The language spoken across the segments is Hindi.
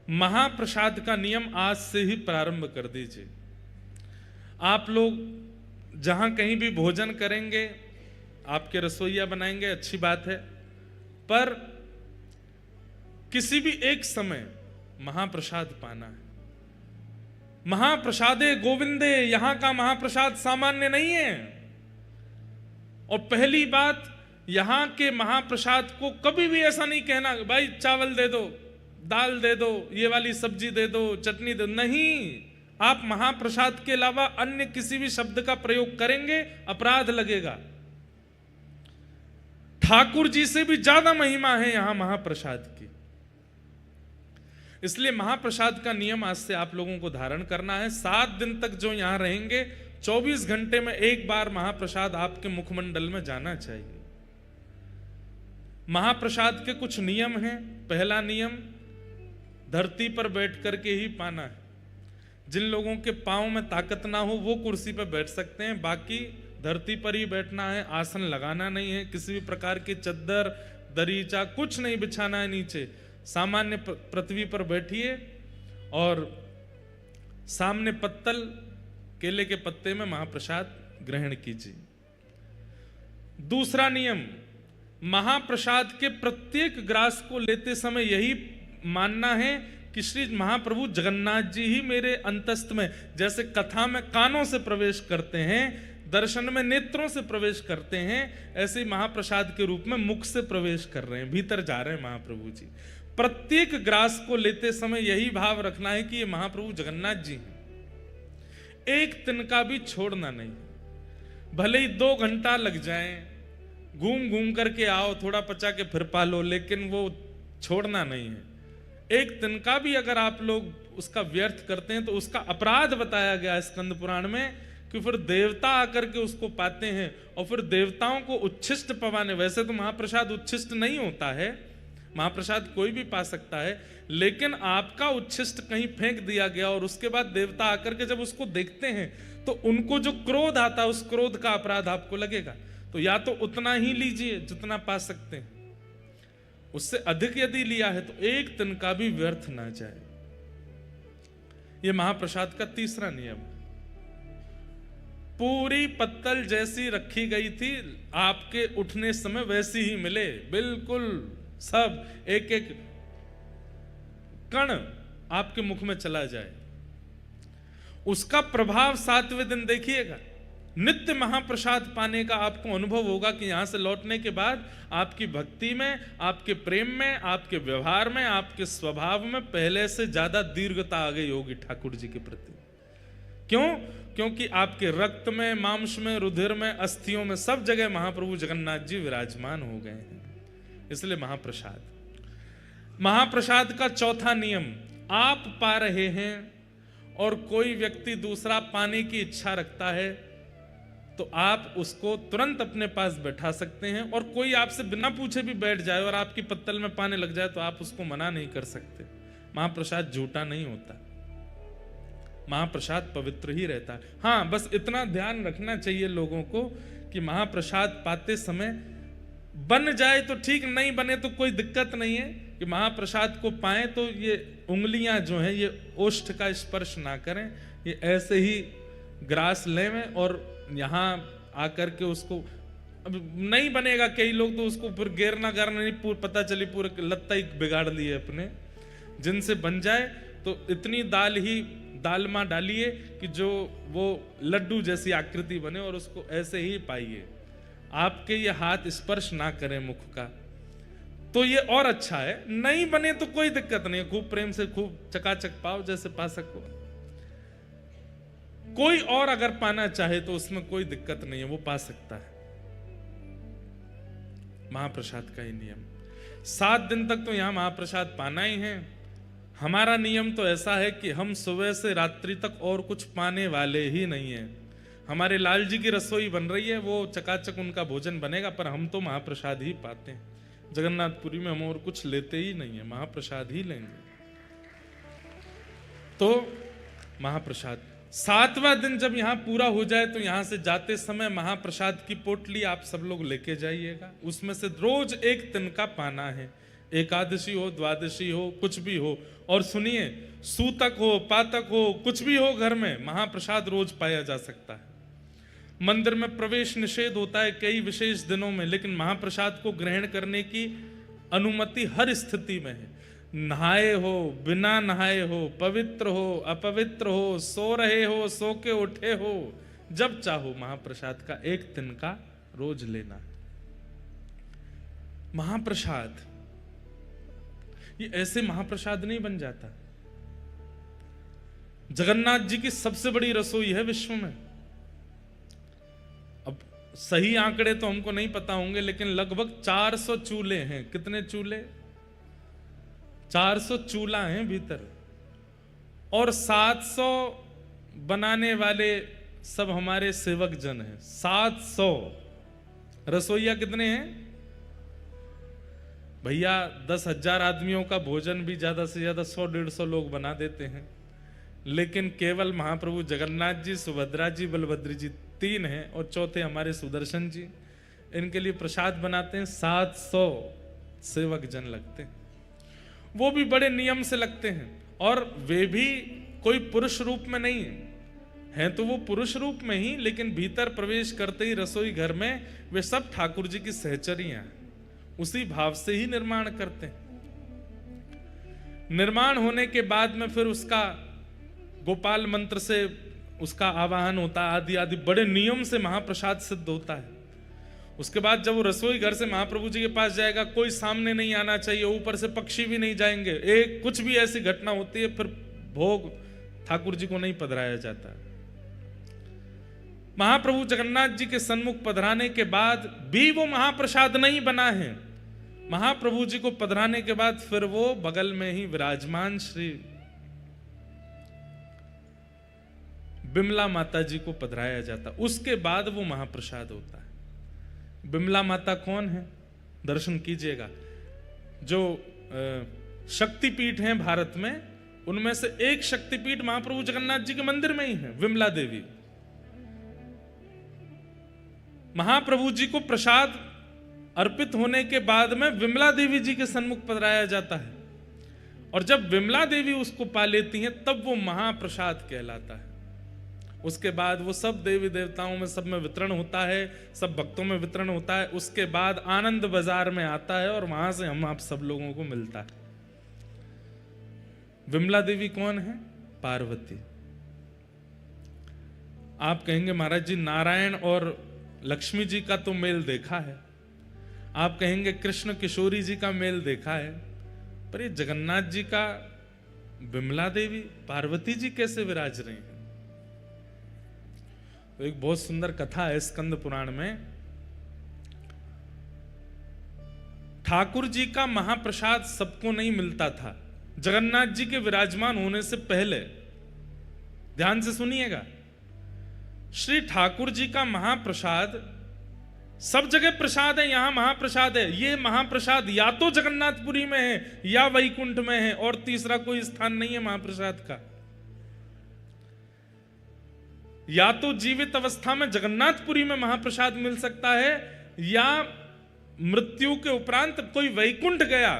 महाप्रसाद का नियम आज से ही प्रारंभ कर दीजिए। आप लोग जहां कहीं भी भोजन करेंगे, आपके रसोइया बनाएंगे, अच्छी बात है, पर किसी भी एक समय महाप्रसाद पाना है। महाप्रसादे गोविंदे, यहां का महाप्रसाद सामान्य नहीं है। और पहली बात, यहां के महाप्रसाद को कभी भी ऐसा नहीं कहना भाई चावल दे दो, दाल दे दो, ये वाली सब्जी दे दो, चटनी दे दो, नहीं। आप महाप्रसाद के अलावा अन्य किसी भी शब्द का प्रयोग करेंगे, अपराध लगेगा। ठाकुर जी से भी ज्यादा महिमा है यहां महाप्रसाद की। इसलिए महाप्रसाद का नियम आज से आप लोगों को धारण करना है। 7 दिन तक जो यहां रहेंगे, 24 घंटे में एक बार महाप्रसाद आपके मुखमंडल में जाना चाहिए। महाप्रसाद के कुछ नियम हैं। पहला नियम, धरती पर बैठ करके ही पाना है। जिन लोगों के पांव में ताकत ना हो वो कुर्सी पर बैठ सकते हैं, बाकी धरती पर ही बैठना है। आसन लगाना नहीं है, किसी भी प्रकार की चद्दर दरीचा कुछ नहीं बिछाना है नीचे। सामान्य पृथ्वी पर बैठिए और सामने पत्तल, केले के पत्ते में महाप्रसाद ग्रहण कीजिए। दूसरा नियम, महाप्रसाद के प्रत्येक ग्रास को लेते समय यही मानना है कि श्री महाप्रभु जगन्नाथ जी ही मेरे अंतस्थ में, जैसे कथा में कानों से प्रवेश करते हैं, दर्शन में नेत्रों से प्रवेश करते हैं, ऐसे ही महाप्रसाद के रूप में मुख से प्रवेश कर रहे हैं, भीतर जा रहे हैं महाप्रभु जी। प्रत्येक ग्रास को लेते समय यही भाव रखना है कि ये महाप्रभु जगन्नाथ जी हैं। एक तिनका भी छोड़ना नहीं। भले ही 2 घंटा लग जाए, घूम घूम करके आओ, थोड़ा पचा के फिर पालो, लेकिन वो छोड़ना नहीं है। एक तिनका भी अगर आप लोग उसका व्यर्थ करते हैं तो उसका अपराध बताया गया स्कंद पुराण में, कि फिर देवता आकर के उसको पाते हैं और फिर देवताओं को उच्छिष्ट पवाने। वैसे तो महाप्रसाद उच्छिष्ट नहीं होता है, महाप्रसाद कोई भी पा सकता है, लेकिन आपका उच्छिष्ट कहीं फेंक दिया गया और उसके बाद देवता आकर के जब उसको देखते हैं तो उनको जो क्रोध आता है, उस क्रोध का अपराध आपको लगेगा। तो या तो उतना ही लीजिए जितना पा सकते हैं, उससे अधिक यदि लिया है तो एक तिनका भी व्यर्थ ना जाए। यह महाप्रसाद का तीसरा नियम है। पूरी पत्तल जैसी रखी गई थी, आपके उठने समय वैसी ही मिले, बिल्कुल सब एक एक कण आपके मुख में चला जाए। उसका प्रभाव 7वें दिन देखिएगा। नित्य महाप्रसाद पाने का आपको अनुभव होगा कि यहां से लौटने के बाद आपकी भक्ति में, आपके प्रेम में, आपके व्यवहार में, आपके स्वभाव में पहले से ज्यादा दीर्घता आ गई होगी ठाकुर जी के प्रति। क्यों? क्योंकि आपके रक्त में, मांस में, रुधिर में, अस्थियों में, सब जगह महाप्रभु जगन्नाथ जी विराजमान हो गए हैं। इसलिए महाप्रसाद का चौथा नियम, आप पा रहे हैं और कोई व्यक्ति दूसरा पाने की इच्छा रखता है तो आप उसको तुरंत अपने पास बैठा सकते हैं। और कोई आपसे बिना पूछे भी बैठ जाए और आपकी पत्तल में पाने लग जाए तो आप उसको मना नहीं कर सकते। महाप्रसाद झूठा नहीं होता, महाप्रसाद पवित्र ही रहता है। हाँ, बस इतना ध्यान रखना चाहिए लोगों को कि महाप्रसाद पाते समय बन जाए तो ठीक, नहीं बने तो कोई दिक्कत नहीं है। कि महाप्रसाद को पाएं तो ये उंगलियां जो हैं ये ओष्ठ का स्पर्श ना करें, ये ऐसे ही ग्रास लें और यहाँ आकर के उसको, अब नहीं बनेगा, कई लोग तो उसको फिर गेरना करना नहीं, पता चली पूरे लत्ता ही बिगाड़ लिए अपने। जिनसे बन जाए तो इतनी दालमा डालिए कि जो वो लड्डू जैसी आकृति बने और उसको ऐसे ही पाइए। आपके ये हाथ स्पर्श ना करें मुख का, तो ये और अच्छा है। नहीं बने तो कोई दिक्कत नहीं, खूब प्रेम से खूब चकाचक पाओ जैसे पा सको। कोई और अगर पाना चाहे तो उसमें कोई दिक्कत नहीं है, वो पा सकता है। महाप्रसाद का ही नियम। 7 दिन तक तो यहां महाप्रसाद पाना ही है। हमारा नियम तो ऐसा है कि हम सुबह से रात्रि तक और कुछ पाने वाले ही नहीं है। हमारे लाल जी की रसोई बन रही है, वो चकाचक उनका भोजन बनेगा, पर हम तो महाप्रसाद ही पाते हैं। जगन्नाथपुरी में हम और कुछ लेते ही नहीं है, महाप्रसाद ही लेंगे। तो महाप्रसाद 7वां दिन जब यहां पूरा हो जाए तो यहां से जाते समय महाप्रसाद की पोटली आप सब लोग लेके जाइएगा। उसमें से रोज एक तिनका पाना है। एकादशी हो, द्वादशी हो, कुछ भी हो। और सुनिए, सूतक हो, पातक हो, कुछ भी हो, घर में महाप्रसाद रोज पाया जा सकता है। मंदिर में प्रवेश निषेध होता है कई विशेष दिनों में, लेकिन महाप्रसाद को ग्रहण करने की अनुमति हर स्थिति में है। नहाए हो, बिना नहाए हो, पवित्र हो, अपवित्र हो, सो रहे हो, सो के उठे हो, जब चाहो महाप्रसाद का एक तिनका रोज लेना। महाप्रसाद ये ऐसे महाप्रसाद नहीं बन जाता। जगन्नाथ जी की सबसे बड़ी रसोई है विश्व में। अब सही आंकड़े तो हमको नहीं पता होंगे, लेकिन लगभग 400 चूल्हे हैं। कितने चूल्हे? 400 चूल्हा हैं भीतर, और 700 बनाने वाले सब हमारे सेवक जन हैं। 700। रसोईया कितने हैं भैया? 10,000 आदमियों का भोजन भी ज्यादा से ज्यादा 100-150 लोग बना देते हैं, लेकिन केवल महाप्रभु जगन्नाथ जी, सुभद्रा जी, बलभद्र जी 3 हैं, और चौथे हमारे सुदर्शन जी। इनके लिए प्रसाद बनाते हैं। 700 सेवक जन लगते हैं, वो भी बड़े नियम से लगते हैं। और वे भी कोई पुरुष रूप में नहीं हैं तो वो पुरुष रूप में ही, लेकिन भीतर प्रवेश करते ही रसोई घर में वे सब ठाकुर जी की सहचरियां हैं, उसी भाव से ही निर्माण करते हैं। निर्माण होने के बाद में फिर उसका गोपाल मंत्र से उसका आवाहन होता है, आदि आदि बड़े नियम से महाप्रसाद सिद्ध होता है। उसके बाद जब वो रसोई घर से महाप्रभु जी के पास जाएगा, कोई सामने नहीं आना चाहिए, ऊपर से पक्षी भी नहीं जाएंगे, एक कुछ भी ऐसी घटना होती है, फिर भोग ठाकुर जी को नहीं पधराया जाता। महाप्रभु जगन्नाथ जी के सन्मुख पधराने के बाद भी वो महाप्रसाद नहीं बना है। महाप्रभु जी को पधराने के बाद फिर वो बगल में ही विराजमान श्री बिमला माता जी को पधराया जाता, उसके बाद वो महाप्रसाद होता है। बिमला माता कौन है? दर्शन कीजिएगा। जो शक्तिपीठ हैं भारत में, उनमें से एक शक्तिपीठ महाप्रभु जगन्नाथ जी के मंदिर में ही है, विमला देवी। महाप्रभु जी को प्रसाद अर्पित होने के बाद में विमला देवी जी के सन्मुख पधराया जाता है, और जब विमला देवी उसको पा लेती हैं तब वो महाप्रसाद कहलाता है। उसके बाद वो सब देवी देवताओं में सब में वितरण होता है, सब भक्तों में वितरण होता है। उसके बाद आनंद बाजार में आता है और वहां से हम आप सब लोगों को मिलता है। विमला देवी कौन है? पार्वती। आप कहेंगे महाराज जी नारायण और लक्ष्मी जी का तो मेल देखा है, आप कहेंगे कृष्ण किशोरी जी का मेल देखा है, पर ये जगन्नाथ जी का विमला देवी पार्वती जी कैसे विराज रही हैं? तो एक बहुत सुंदर कथा है स्कंद पुराण में। ठाकुर जी का महाप्रसाद सबको नहीं मिलता था जगन्नाथ जी के विराजमान होने से पहले। ध्यान से सुनिएगा, श्री ठाकुर जी का महाप्रसाद सब जगह प्रसाद है, यहां महाप्रसाद है। ये महाप्रसाद या तो जगन्नाथपुरी में है या वैकुंठ में है, और तीसरा कोई स्थान नहीं है महाप्रसाद का। या तो जीवित अवस्था में जगन्नाथपुरी में महाप्रसाद मिल सकता है, या मृत्यु के उपरांत कोई वैकुंठ गया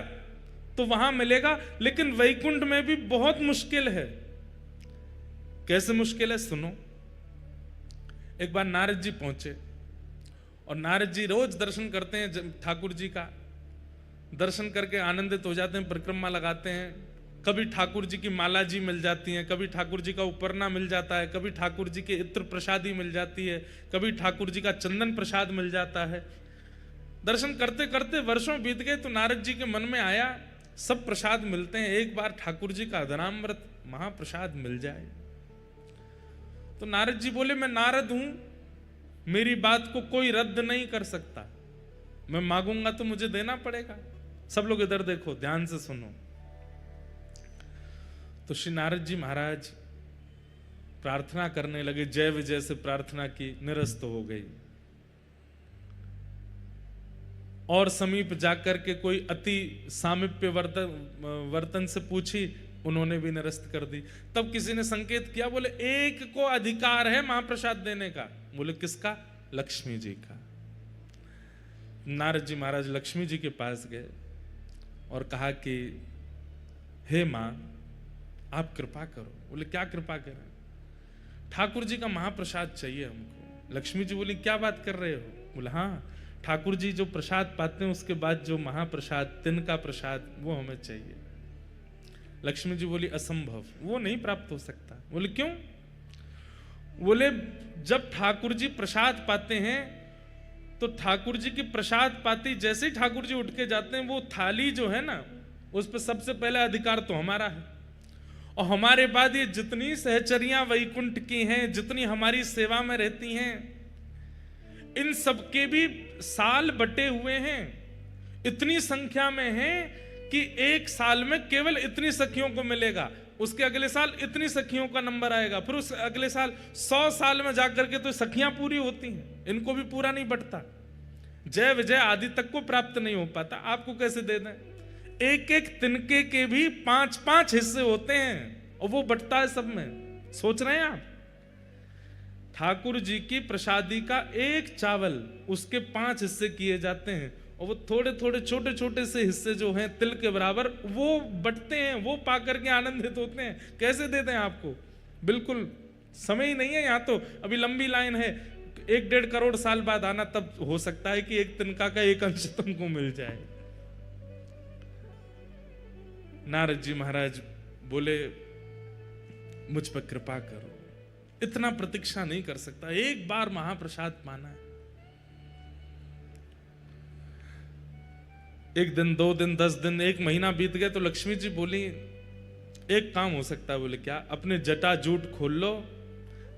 तो वहां मिलेगा, लेकिन वैकुंठ में भी बहुत मुश्किल है। कैसे मुश्किल है सुनो। एक बार नारद जी पहुंचे, और नारद जी रोज दर्शन करते हैं ठाकुर जी का, दर्शन करके आनंदित हो जाते हैं, परिक्रमा लगाते हैं। कभी ठाकुर जी की माला जी मिल जाती है, कभी ठाकुर जी का उपरना मिल जाता है, कभी ठाकुर जी की इत्र प्रसादी मिल जाती है, कभी ठाकुर जी का चंदन प्रसाद मिल जाता है। दर्शन करते करते वर्षों बीत गए, तो नारद जी के मन में आया सब प्रसाद मिलते हैं, एक बार ठाकुर जी का अधरामृत महाप्रसाद मिल जाए। तो नारद जी बोले मैं नारद हूं, मेरी बात को कोई रद्द नहीं कर सकता, मैं मांगूंगा तो मुझे देना पड़ेगा। सब लोग इधर देखो, ध्यान से सुनो। तो श्री नारद जी महाराज प्रार्थना करने लगे, जय विजय से प्रार्थना की, निरस्त हो गई। और समीप जाकर के कोई अति सामीप्य वर्तन से पूछी, उन्होंने भी निरस्त कर दी। तब किसी ने संकेत किया, बोले एक को अधिकार है महाप्रसाद देने का। बोले किसका? लक्ष्मी जी का। नारद जी महाराज लक्ष्मी जी के पास गए और कहा कि हे माँ आप कृपा करो। बोले क्या कृपा करें? ठाकुर जी का महाप्रसाद चाहिए हमको। लक्ष्मी जी बोली क्या बात कर रहे हो? बोले हाँ, ठाकुर जी जो प्रसाद पाते हैं उसके बाद जो महाप्रसाद तिनका प्रसाद वो हमें चाहिए। लक्ष्मी जी बोली असंभव, वो नहीं प्राप्त हो सकता। बोले क्यों? बोले जब ठाकुर जी प्रसाद पाते हैं तो ठाकुर जी की प्रसाद पाती जैसे ही ठाकुर जी उठ के जाते हैं, वो थाली जो है ना उस पर सबसे पहले अधिकार तो हमारा है। और हमारे बाद ये जितनी सहचरियां वैकुंठ की हैं, जितनी हमारी सेवा में रहती हैं, इन सबके भी साल बटे हुए हैं, इतनी संख्या में हैं कि एक साल में केवल इतनी सखियों को मिलेगा, उसके अगले साल इतनी सखियों का नंबर आएगा, फिर उस अगले साल 100 साल में जाकर के तो सखियां पूरी होती हैं, इनको भी पूरा नहीं बटता। जय विजय आदि तक को प्राप्त नहीं हो पाता, आपको कैसे दे दें? एक एक तिनके के भी 5-5 हिस्से होते हैं और वो बटता है सब में। सोच रहे हैं आप? ठाकुर जी की प्रसादी का एक चावल उसके 5 हिस्से किए जाते हैं और वो थोड़े थोड़े छोटे छोटे से हिस्से जो हैं तिल के बराबर वो बटते हैं, वो पाकर के आनंदित होते हैं। कैसे देते हैं आपको? बिल्कुल समय ही नहीं है। यहाँ तो अभी लंबी लाइन है, 1-1.5 करोड़ साल बाद आना, तब हो सकता है कि एक तिनका का एक अंश तुमको मिल जाए। नारद जी महाराज बोले मुझ पर कृपा करो, इतना प्रतीक्षा नहीं कर सकता, एक बार महाप्रसाद पाना है। 1 दिन 2 दिन 10 दिन 1 महीना बीत गए तो लक्ष्मी जी बोली एक काम हो सकता है। बोले क्या? अपने जटा जूट खोल लो,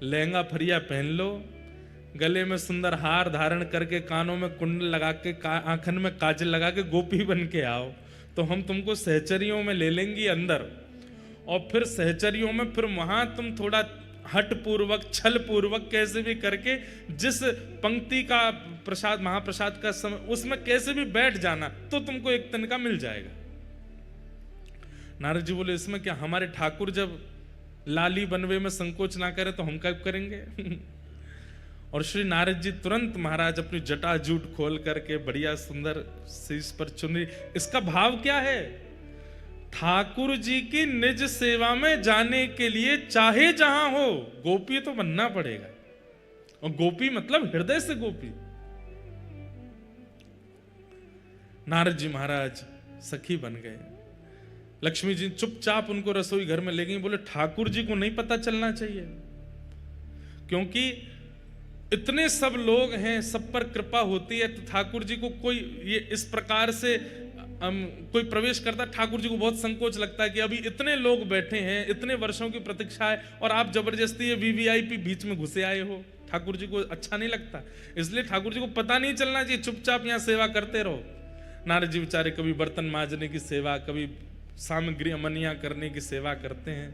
लहंगा फरिया पहन लो, गले में सुंदर हार धारण करके, कानों में कुंडल लगा के, आंखन में काजल लगा के गोपी बन के आओ, तो हम तुमको सहचरियों में ले लेंगी अंदर, और फिर सहचरियों में फिर वहां तुम थोड़ा हट पूर्वक छल पूर्वक कैसे भी करके जिस पंक्ति का प्रसाद महाप्रसाद का समय उसमें कैसे भी बैठ जाना, तो तुमको एक तिनका मिल जाएगा। नारद जी बोले इसमें क्या, हमारे ठाकुर जब लाली बनवे में संकोच ना करे तो हम कब करेंगे? और श्री नारद जी तुरंत महाराज अपनी जटा जूट खोल करके बढ़िया सुंदर शीश पर चुनरी। इसका भाव क्या है? ठाकुर जी की निज सेवा में जाने के लिए चाहे जहां हो गोपी तो बनना पड़ेगा, और गोपी मतलब हृदय से गोपी। नारद जी महाराज सखी बन गए। लक्ष्मी जी चुपचाप उनको रसोई घर में ले गई। बोले ठाकुर जी को नहीं पता चलना चाहिए, क्योंकि इतने सब लोग हैं, सब पर कृपा होती है, तो ठाकुर जी को कोई ये इस प्रकार से कोई प्रवेश करता, ठाकुर जी को बहुत संकोच लगता है कि अभी इतने लोग बैठे हैं, इतने वर्षों की प्रतीक्षा है, और आप जबरदस्ती ये वीवीआईपी बीच में घुसे आए हो। ठाकुर जी को अच्छा नहीं लगता, इसलिए ठाकुर जी को पता नहीं चलना चाहिए, चुपचाप यहाँ सेवा करते रहो। नारद जी बेचारे कभी बर्तन मांजने की सेवा, कभी सामग्री अमनिया करने की सेवा करते हैं।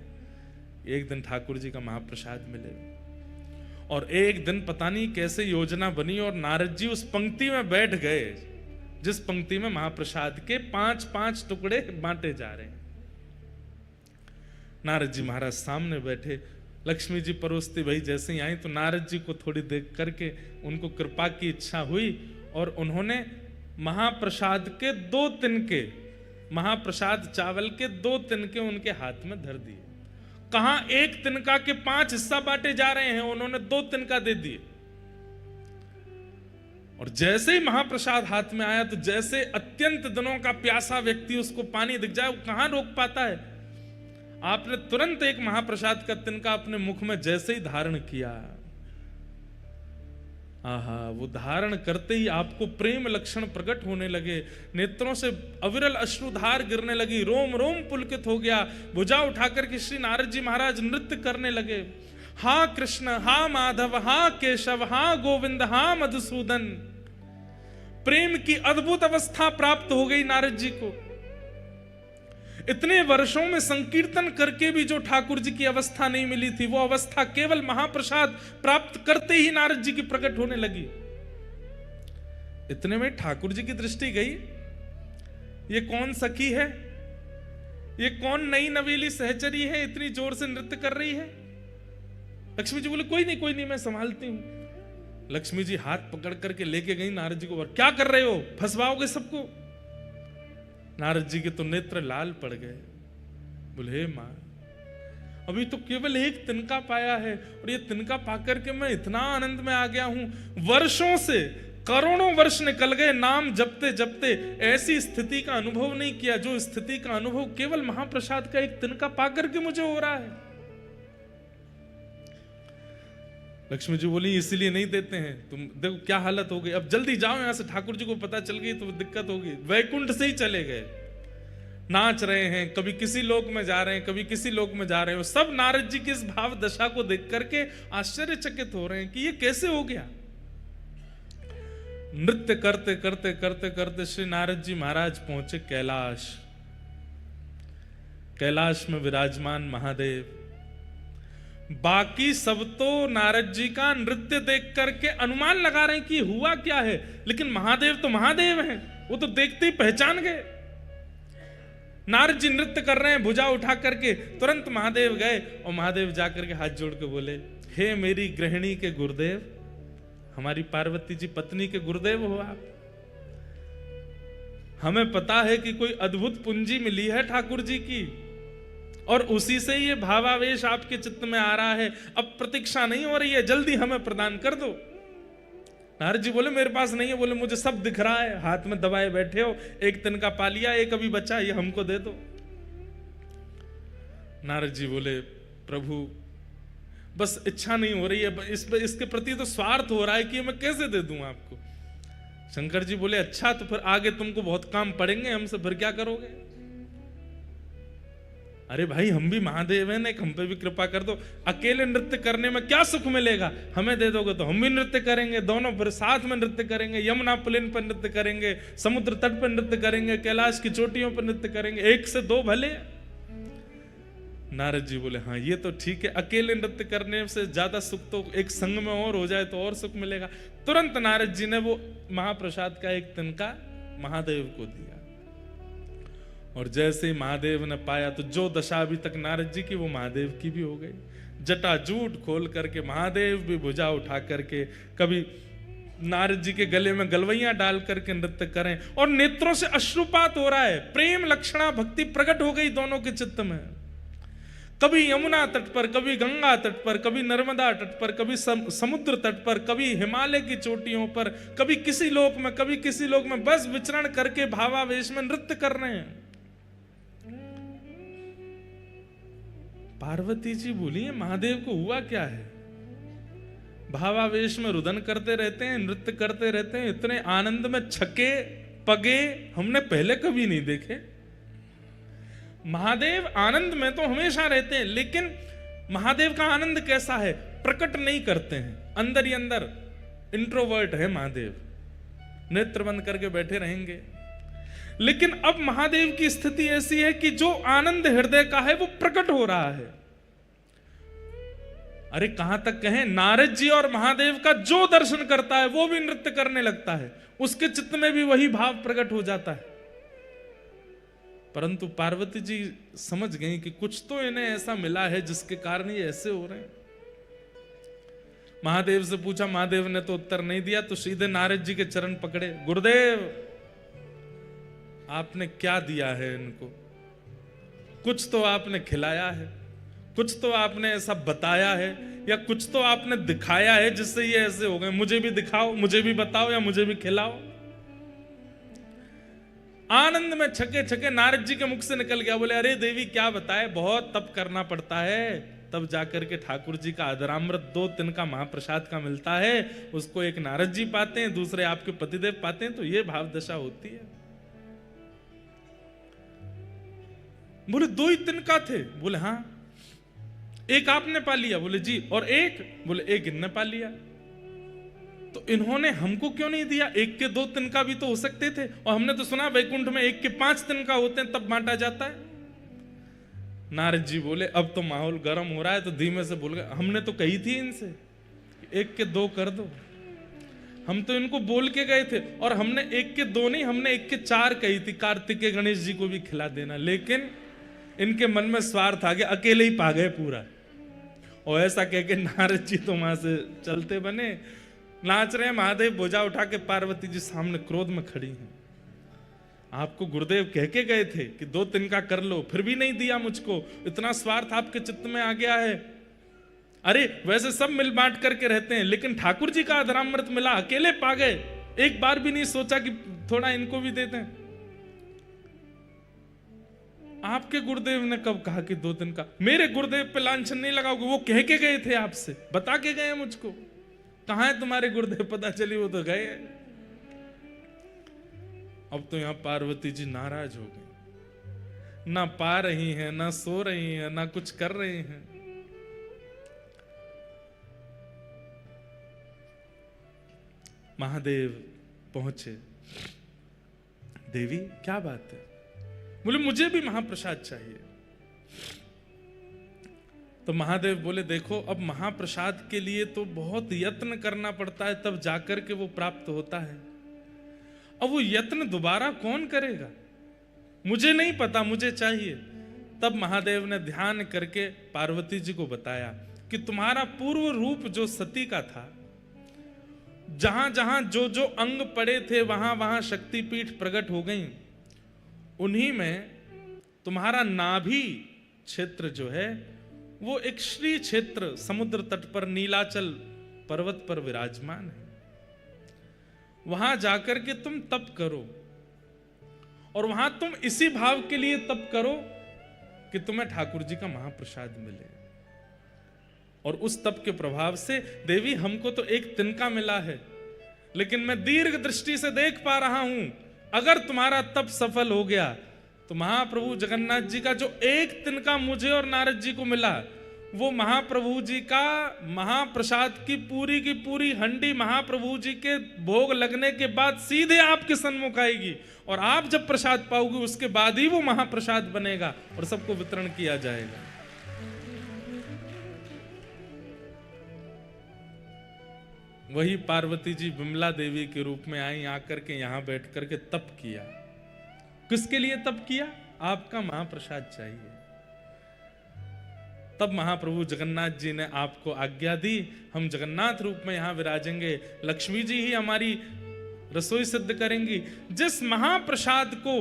एक दिन ठाकुर जी का महाप्रसाद मिले, और एक दिन पता नहीं कैसे योजना बनी और नारद जी उस पंक्ति में बैठ गए जिस पंक्ति में महाप्रसाद के 5-5 टुकड़े बांटे जा रहे हैं। नारद जी महाराज सामने बैठे, लक्ष्मी जी परोसती भाई जैसे ही आई तो नारद जी को थोड़ी देख करके उनको कृपा की इच्छा हुई, और उन्होंने महाप्रसाद के 2 तिनके, महाप्रसाद चावल के 2 तिनके उनके हाथ में धर दिए। कहां एक तिनका के 5 हिस्सा बांटे जा रहे हैं, उन्होंने 2 तिनका दे दिए। और जैसे ही महाप्रसाद हाथ में आया तो जैसे अत्यंत दिनों का प्यासा व्यक्ति उसको पानी दिख जाए, वो कहां रोक पाता है। आपने तुरंत एक महाप्रसाद का तिनका अपने मुख में जैसे ही धारण किया, आहा, वो धारण करते ही आपको प्रेम लक्षण प्रकट होने लगे, नेत्रों से अविरल अश्रुधार गिरने लगी, रोम रोम पुलकित हो गया। भुजा उठाकर के श्री नारद जी महाराज नृत्य करने लगे, हा कृष्ण, हा माधव, हा केशव, हा गोविंद, हा मधुसूदन। प्रेम की अद्भुत अवस्था प्राप्त हो गई नारद जी को। इतने वर्षों में संकीर्तन करके भी जो ठाकुर जी की अवस्था नहीं मिली थी, वो अवस्था केवल महाप्रसाद प्राप्त करते ही नारद जी की प्रकट होने लगी। इतने में ठाकुर जी की दृष्टि गई, ये कौन सखी है, ये कौन नई नवेली सहचरी है, इतनी जोर से नृत्य कर रही है। लक्ष्मी जी बोले कोई नहीं मैं संभालती हूं। लक्ष्मी जी हाथ पकड़ करके लेके गई नारद जी को, और क्या कर रहे हो, फंसवाओगे सबको। नारद जी के तो नेत्र लाल पड़ गए। बोले हे माँ, अभी तो केवल एक तिनका पाया है और ये तिनका पाकर के मैं इतना आनंद में आ गया हूं। वर्षों से, करोड़ों वर्ष निकल गए नाम जपते जपते, ऐसी स्थिति का अनुभव नहीं किया जो स्थिति का अनुभव केवल महाप्रसाद का एक तिनका पाकर के मुझे हो रहा है। लक्ष्मी जी बोली इसीलिए नहीं देते हैं, तुम देखो क्या हालत हो गई, अब जल्दी जाओ यहां से, ठाकुर जी को पता चल गई तो दिक्कत होगी। वैकुंठ से ही चले गए, नाच रहे हैं, कभी किसी लोक में जा रहे हैं, कभी किसी लोक में जा रहे हो। सब नारद जी की इस भाव दशा को देख करके आश्चर्यचकित हो रहे हैं कि ये कैसे हो गया। नृत्य करते करते करते करते श्री नारद जी महाराज पहुंचे कैलाश। कैलाश में विराजमान महादेव, बाकी सब तो नारद जी का नृत्य देख करके अनुमान लगा रहे हैं कि हुआ क्या है, लेकिन महादेव तो महादेव हैं, वो तो देखते ही पहचान गए। नारद जी नृत्य कर रहे हैं, भुजा उठा करके तुरंत महादेव गए और महादेव जाकर के हाथ जोड़ के बोले, हे मेरी गृहिणी के गुरुदेव, हमारी पार्वती जी पत्नी के गुरुदेव हो आप। हमें पता है कि कोई अद्भुत पूंजी मिली है ठाकुर जी की और उसी से ये भावावेश आपके चित्त में आ रहा है। अब प्रतीक्षा नहीं हो रही है, जल्दी हमें प्रदान कर दो। नारद जी बोले मेरे पास नहीं है। बोले मुझे सब दिख रहा है, हाथ में दबाए बैठे हो, एक तिनका पा लिया, एक अभी बचा, ये हमको दे दो। नारद जी बोले प्रभु बस इच्छा नहीं हो रही है, इसके प्रति तो स्वार्थ हो रहा है कि मैं कैसे दे दूं आपको। शंकर जी बोले अच्छा तो फिर आगे तुमको बहुत काम पड़ेंगे हमसे, फिर क्या करोगे। अरे भाई हम भी महादेव हैं, एक हम पे भी कृपा कर दो। अकेले नृत्य करने में क्या सुख मिलेगा, हमें दे दोगे तो हम भी नृत्य करेंगे, दोनों फिर साथ में नृत्य करेंगे, यमुना प्लेन पर नृत्य करेंगे, समुद्र तट पर नृत्य करेंगे, कैलाश की चोटियों पर नृत्य करेंगे, एक से दो भले। नारद जी बोले हाँ ये तो ठीक है, अकेले नृत्य करने से ज्यादा सुख तो एक संग में और हो जाए तो और सुख मिलेगा। तुरंत नारद जी ने वो महाप्रसाद का एक तिनका महादेव को दिया और जैसे ही महादेव ने पाया तो जो दशा अभी तक नारद जी की वो महादेव की भी हो गई। जटाजूट खोल करके महादेव भी भुजा उठा करके कभी नारद जी के गले में गलवैयां डाल करके नृत्य करें और नेत्रों से अश्रुपात हो रहा है, प्रेम लक्षणा भक्ति प्रकट हो गई दोनों के चित्त में। कभी यमुना तट पर, कभी गंगा तट पर, कभी नर्मदा तट पर, कभी समुद्र तट पर, कभी हिमालय की चोटियों पर, कभी किसी लोक में, कभी किसी लोक में, बस विचरण करके भावावेश में नृत्य कर रहे हैं। पार्वती जी बोली महादेव को हुआ क्या है, भावावेश में रुदन करते रहते हैं, नृत्य करते रहते हैं, इतने आनंद में छके पगे हमने पहले कभी नहीं देखे। महादेव आनंद में तो हमेशा रहते हैं, लेकिन महादेव का आनंद कैसा है प्रकट नहीं करते हैं, अंदर ही अंदर इंट्रोवर्ट है महादेव, नेत्र बंद करके बैठे रहेंगे। लेकिन अब महादेव की स्थिति ऐसी है कि जो आनंद हृदय का है वो प्रकट हो रहा है। अरे कहां तक कहें, नारद जी और महादेव का जो दर्शन करता है वो भी नृत्य करने लगता है, उसके चित्त में भी वही भाव प्रकट हो जाता है। परंतु पार्वती जी समझ गई कि कुछ तो इन्हें ऐसा मिला है जिसके कारण ये ऐसे हो रहे हैं। महादेव से पूछा, महादेव ने तो उत्तर नहीं दिया, तो सीधे नारद जी के चरण पकड़े, गुरुदेव आपने क्या दिया है इनको, कुछ तो आपने खिलाया है, कुछ तो आपने ऐसा बताया है, या कुछ तो आपने दिखाया है जिससे ये ऐसे हो गए, मुझे भी दिखाओ, मुझे भी बताओ, या मुझे भी खिलाओ। आनंद में छके छके नारद जी के मुख से निकल गया, बोले अरे देवी क्या बताए, बहुत तप करना पड़ता है, तब जाकर के ठाकुर जी का अधरामृत 2 तिनका महाप्रसाद का मिलता है, उसको एक नारद जी पाते हैं, दूसरे आपके पतिदेव पाते हैं, तो ये भाव दशा होती है। बोले 2 ही तिनका थे, बोले हाँ। एक आपने पा लिया, बोले जी, और एक, बोले एक इनने पा लिया। तो इन्होंने हमको क्यों नहीं दिया, एक के 2 तिनका भी तो हो सकते थे, और हमने तो सुना वैकुंठ में एक के 5 तिनका होते हैं तब बांटा जाता है। नारद जी बोले अब तो माहौल गर्म हो रहा है, तो धीमे से बोल गए, हमने तो कही थी इनसे एक के 2 कर दो, हम तो इनको बोल के गए थे, और हमने एक के 2 नहीं, हमने एक के 4 कही थी, कार्तिकेय गणेश जी को भी खिला देना, लेकिन इनके मन में स्वार्थ आ गया, अकेले ही पा गए पूरा। और ऐसा कह के नारद जी तो वहां से चलते बने, नाच रहे हैं, महादेव भुजा उठा के, पार्वती जी सामने क्रोध में खड़ी हैं। आपको गुरुदेव कह के गए थे कि 2 तिनका कर लो, फिर भी नहीं दिया मुझको, इतना स्वार्थ आपके चित्त में आ गया है। अरे वैसे सब मिल बांट करके रहते हैं, लेकिन ठाकुर जी का अधरामृत मिला, अकेले पा गए, एक बार भी नहीं सोचा कि थोड़ा इनको भी दे दें। आपके गुरुदेव ने कब कहा कि 2 दिन का? मेरे गुरुदेव पे लांछन नहीं लगाओगे, वो कह के गए थे आपसे, बता के गए मुझको। कहां है तुम्हारे गुरुदेव? पता चली वो तो गए। अब तो यहां पार्वती जी नाराज हो गई, ना पा रही हैं, ना सो रही हैं, ना कुछ कर रही हैं। महादेव पहुंचे, देवी क्या बात है? बोले मुझे भी महाप्रसाद चाहिए। तो महादेव बोले देखो, अब महाप्रसाद के लिए तो बहुत यत्न करना पड़ता है, तब जाकर के वो प्राप्त होता है। अब वो यत्न दोबारा कौन करेगा? मुझे नहीं पता, मुझे चाहिए। तब महादेव ने ध्यान करके पार्वती जी को बताया कि तुम्हारा पूर्व रूप जो सती का था, जहां जहां जो जो अंग पड़े थे वहां वहां शक्तिपीठ प्रकट हो गई। उन्हीं में तुम्हारा नाभि क्षेत्र जो है वो एक श्री क्षेत्र समुद्र तट पर नीलाचल पर्वत पर विराजमान है। वहां जाकर के तुम तप करो, और वहां तुम इसी भाव के लिए तप करो कि तुम्हें ठाकुर जी का महाप्रसाद मिले। और उस तप के प्रभाव से देवी हमको तो एक तिनका मिला है, लेकिन मैं दीर्घ दृष्टि से देख पा रहा हूं, अगर तुम्हारा तप सफल हो गया तो महाप्रभु जगन्नाथ जी का जो एक तिनका मुझे और नारद जी को मिला, वो महाप्रभु जी का महाप्रसाद की पूरी हंडी महाप्रभु जी के भोग लगने के बाद सीधे आपके सन्मुख आएगी, और आप जब प्रसाद पाओगे उसके बाद ही वो महाप्रसाद बनेगा और सबको वितरण किया जाएगा। वही पार्वती जी विमला देवी के रूप में आई, आकर के यहां बैठ करके तप किया। किसके लिए तप किया? आपका महाप्रसाद चाहिए। तब महाप्रभु जगन्नाथ जी ने आपको आज्ञा दी, हम जगन्नाथ रूप में यहां विराजेंगे, लक्ष्मी जी ही हमारी रसोई सिद्ध करेंगी। जिस महाप्रसाद को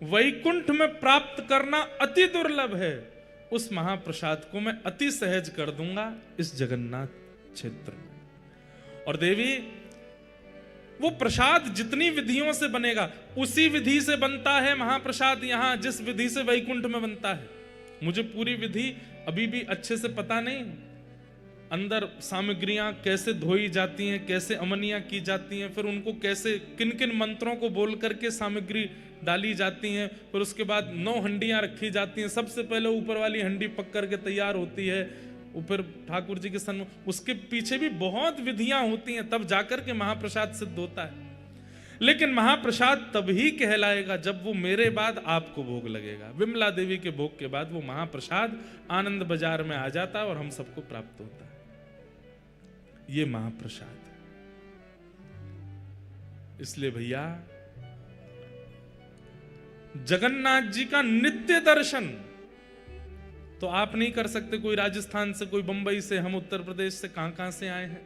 वैकुंठ में प्राप्त करना अति दुर्लभ है, उस महाप्रसाद को मैं अति सहज कर दूंगा इस जगन्नाथ क्षेत्र में। और देवी वो प्रसाद जितनी विधियों से बनेगा उसी विधि से बनता है महाप्रसाद यहां, जिस विधि से वैकुंठ में बनता है। मुझे पूरी विधि अभी भी अच्छे से पता नहीं, अंदर सामग्रियां कैसे धोई जाती हैं, कैसे अमनियां की जाती हैं, फिर उनको कैसे किन किन मंत्रों को बोल करके सामग्री डाली जाती हैं, फिर उसके बाद 9 हंडियां रखी जाती हैं। सबसे पहले ऊपर वाली हंडी पक करके तैयार होती है, ऊपर ठाकुर जी के सन्मुख, उसके पीछे भी बहुत विधियां होती हैं, तब जाकर के महाप्रसाद सिद्ध होता है। लेकिन महाप्रसाद तभी कहलाएगा जब वो मेरे बाद आपको भोग लगेगा। विमला देवी के भोग के बाद वो महाप्रसाद आनंद बाजार में आ जाता है और हम सबको प्राप्त होता है। ये महाप्रसाद है। इसलिए भैया जगन्नाथ जी का नित्य दर्शन तो आप नहीं कर सकते, कोई राजस्थान से, कोई बंबई से, हम उत्तर प्रदेश से, कहां से आए हैं।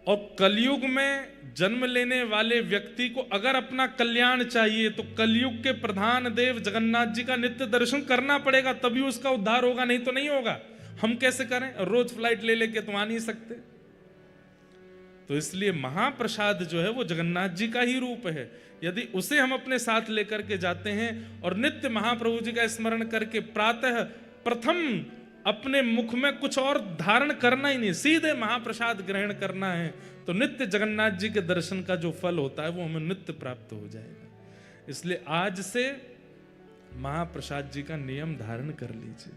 और कलयुग में जन्म लेने वाले व्यक्ति को अगर अपना कल्याण चाहिए तो कलयुग के प्रधान देव जगन्नाथ जी का नित्य दर्शन करना पड़ेगा, तभी उसका उद्धार होगा, नहीं तो नहीं होगा। हम कैसे करें? रोज फ्लाइट ले लेके तो आ नहीं सकते। तो इसलिए महाप्रसाद जो है वो जगन्नाथ जी का ही रूप है। यदि उसे हम अपने साथ लेकर के जाते हैं और नित्य महाप्रभु जी का स्मरण करके प्रातः प्रथम अपने मुख में कुछ और धारण करना ही नहीं, सीधे महाप्रसाद ग्रहण करना है, तो नित्य जगन्नाथ जी के दर्शन का जो फल होता है वो हमें नित्य प्राप्त हो जाएगा। इसलिए आज से महाप्रसाद जी का नियम धारण कर लीजिए,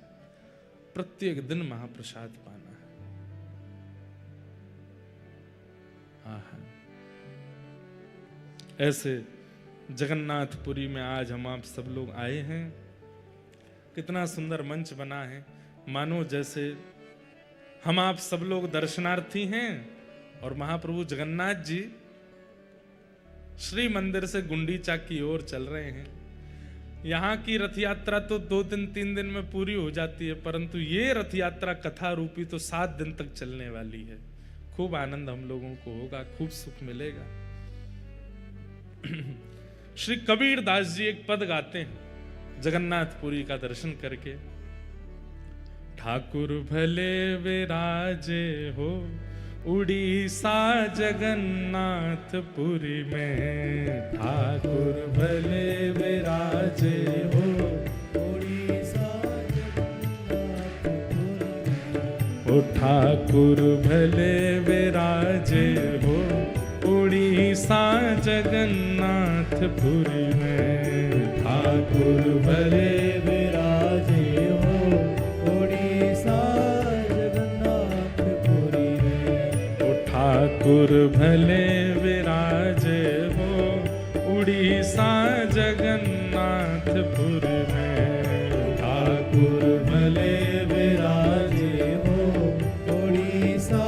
प्रत्येक दिन महाप्रसाद पाना है। ऐसे जगन्नाथपुरी में आज हम आप सब लोग आए हैं। कितना सुंदर मंच बना है, मानो जैसे हम आप सब लोग दर्शनार्थी हैं और महाप्रभु जगन्नाथ जी श्री मंदिर से गुंडीचा की ओर चल रहे हैं। यहाँ की रथ यात्रा तो 2 दिन 3 दिन में पूरी हो जाती है, परंतु ये रथ यात्रा कथा रूपी तो 7 दिन तक चलने वाली है। खूब आनंद हम लोगों को होगा, खूब सुख मिलेगा। श्री कबीर दास जी एक पद गाते हैं जगन्नाथपुरी का दर्शन करके। ठाकुर भले विराजे हो उड़ीसा जगन्नाथपुरी में, ठाकुर भले विराजे हो उड़ीसा जगन्नाथपुरी, ओ ठाकुर भले विराजे हो उड़ीसा जगन्नाथपुरी में, ठाकुर भले विराजे हो उड़ीसा जगन्नाथपुरी में, ओ ठाकुर भले विराजे हो उड़ीसा जगन्नाथपुरी में, ठाकुर भले विराजे हो उड़ीसा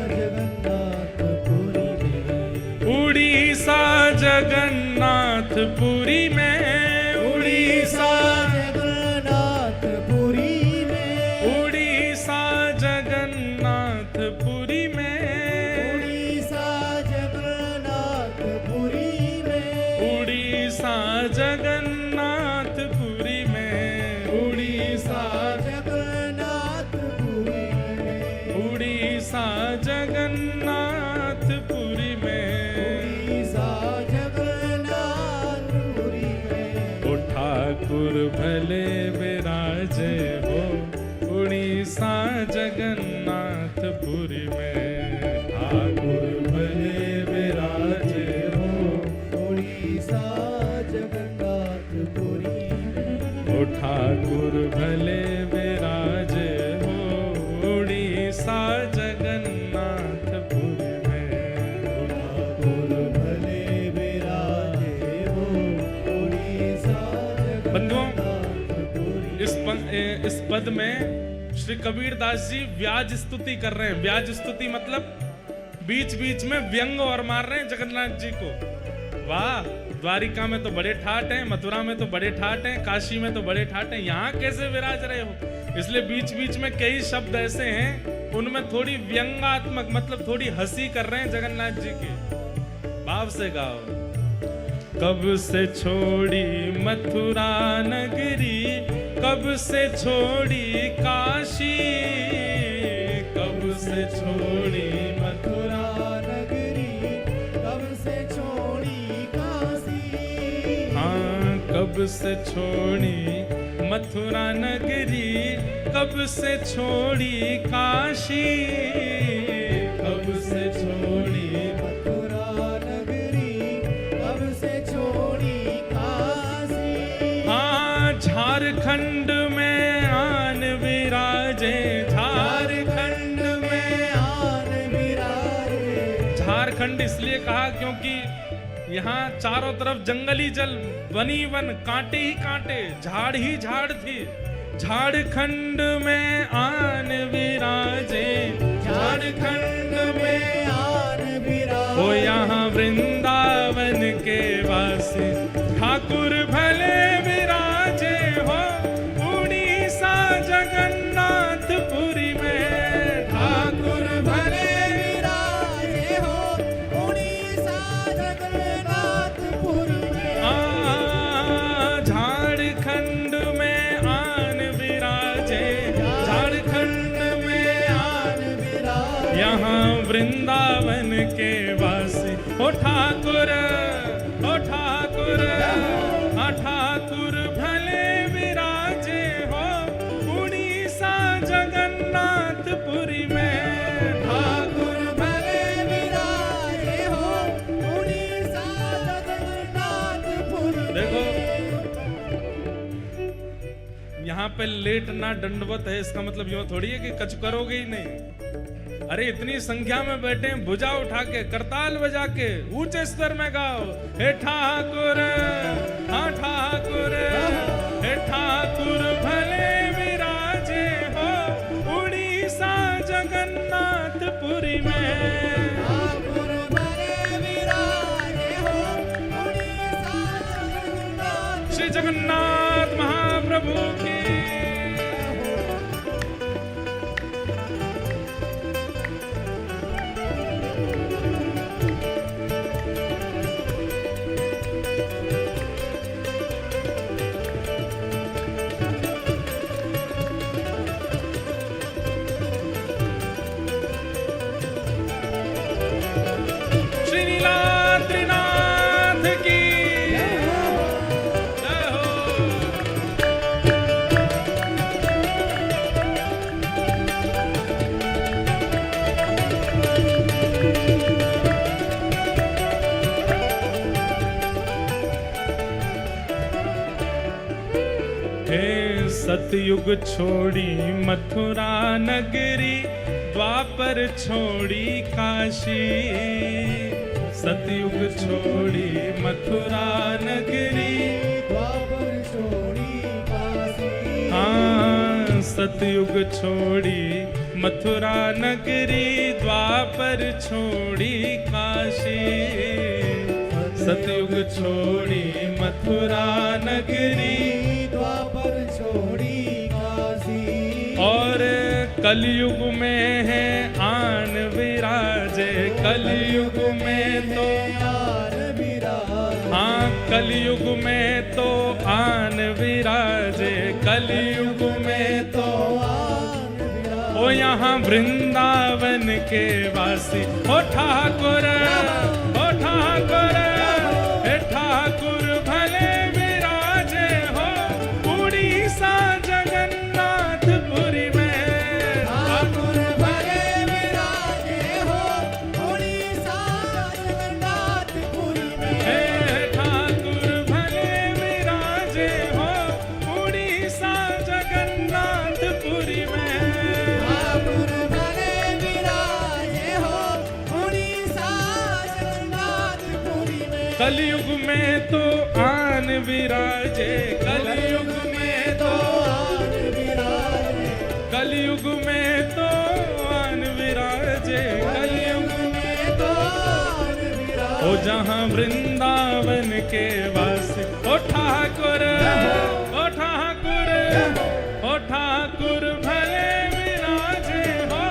जगन्नाथपुरी में, उड़ीसा जगन्नाथपुरी में, उड़ीसा जगन्नाथपुरी में, उड़ीसा जगन्नाथपुरी में, उड़ीसा जगन्नाथपुरी में, उड़ीसा जगन्नाथपुरी में, उड़ीसा जगन्नाथपुरी में, ठाकुर भले विराजे हो उड़ीसा जगन्नाथपुरी में, ठाकुर भले विराजे हो उड़ीसा जगन्नाथपुरी में, ओ ठाकुर भले विराजे हो उड़ीसा जगन्नाथपुरी में, ओ ठाकुर भले विराजे हो उड़ीसा। बंधुओं, इस पद में श्री कबीर दास जी व्याज स्तुति कर रहे हैं। व्याज स्तुति मतलब बीच बीच में व्यंग और मार रहे हैं जगन्नाथ जी को। वाह, द्वारिका में तो बड़े ठाट हैं, मथुरा में तो बड़े ठाट हैं, काशी में तो बड़े ठाट हैं, यहाँ कैसे विराज रहे हो। इसलिए बीच बीच में कई शब्द ऐसे हैं उनमें थोड़ी व्यंगात्मक मतलब थोड़ी हंसी कर रहे हैं जगन्नाथ जी की। भाव से गाओ। कब से छोड़ी मथुरा नगरी, कब से छोड़ी काशी, कब से छोड़ी मथुरा नगरी, कब से छोड़ी काशी, हाँ कब से छोड़ी मथुरा नगरी, कब से छोड़ी काशी, कब से छोड़ी झारखंड में आन विराजे, झारखंड में आन विराजे। झारखंड इसलिए कहा क्योंकि यहाँ चारों तरफ जंगली जल, वनी वन, कांटे ही कांटे, झाड़ ही झाड़ थी। झारखंड में आन विराजे, झारखंड में आन विराजे, ओ यहाँ वृंदावन के वासी, ठाकुर भले विराजे हो उड़ीसा जगन्नाथपुरी में, ठाकुर भले विराजे हो उड़ीसा जगन्नाथपुरी में, झारखंड में आन विराजे, झारखंड में आन विराजे, यहाँ वृंदावन के वासी, ओ ठाकुर, ओ ठाकुर, ठाकुर भले विराजे हो उड़ीसा जगन्नाथपुरी में, ठाकुर भले विराजे हो उड़ीसा जगन्नाथपुरी। देखो यहाँ पे लेटना दंडवत है, इसका मतलब यूं थोड़ी है कि कच करोगे ही नहीं। अरे इतनी संख्या में बैठे, भुजा उठा के, करताल बजा के, ऊंचे स्वर में गाओ, हे ठाकुर, हाँ ठाकुर, हे ठाकुर भले विराजे हो उड़ीसा जगन्नाथपुरी में, ठाकुर भले विराजे हो उड़ीसा जगन्नाथ। श्री जगन्नाथ महाप्रभु की। सतयुग छोड़ी मथुरा नगरी, द्वापर छोड़ी काशी। सतयुग छोड़ी मथुरा नगरी, द्वापर छोड़ी काशी। हाँ, सतयुग छोड़ी मथुरा नगरी, द्वापर छोड़ी काशी। सतयुग छोड़ी मथुरा नगरी, द्वापर छोड़ी काशी। और कलयुग में है आन विराजे, कलयुग में तो आन विराजे। हाँ, कलयुग में तो आन विराजे, कलयुग में तो आन विराजे। ओ यहाँ वृंदावन के वासी, ओ ठाकुर, ओ ठाकुर, हे ठाकुर भले विराजे हो उड़ीसा जगन्नाथपुरी में। ठाकुर भले विराजे हो उड़ीसा जगन्नाथपुरी में। हे ठाकुर भले विराजे हो उड़ीसा जगन्नाथपुरी में। ठाकुर भले विराजे हो उड़ीसा जगन्नाथपुरी में। कलयुग में तो आन विराजे, कलयुग में तो आन विराजे। कलयुग में तो आन विराजे, कलयुग में तो आन विराजे। ओ जहाँ वृंदावन के वासी, ओ ठाकुर, ओ ठाकुर, ओ ठाकुर भले विराजे हो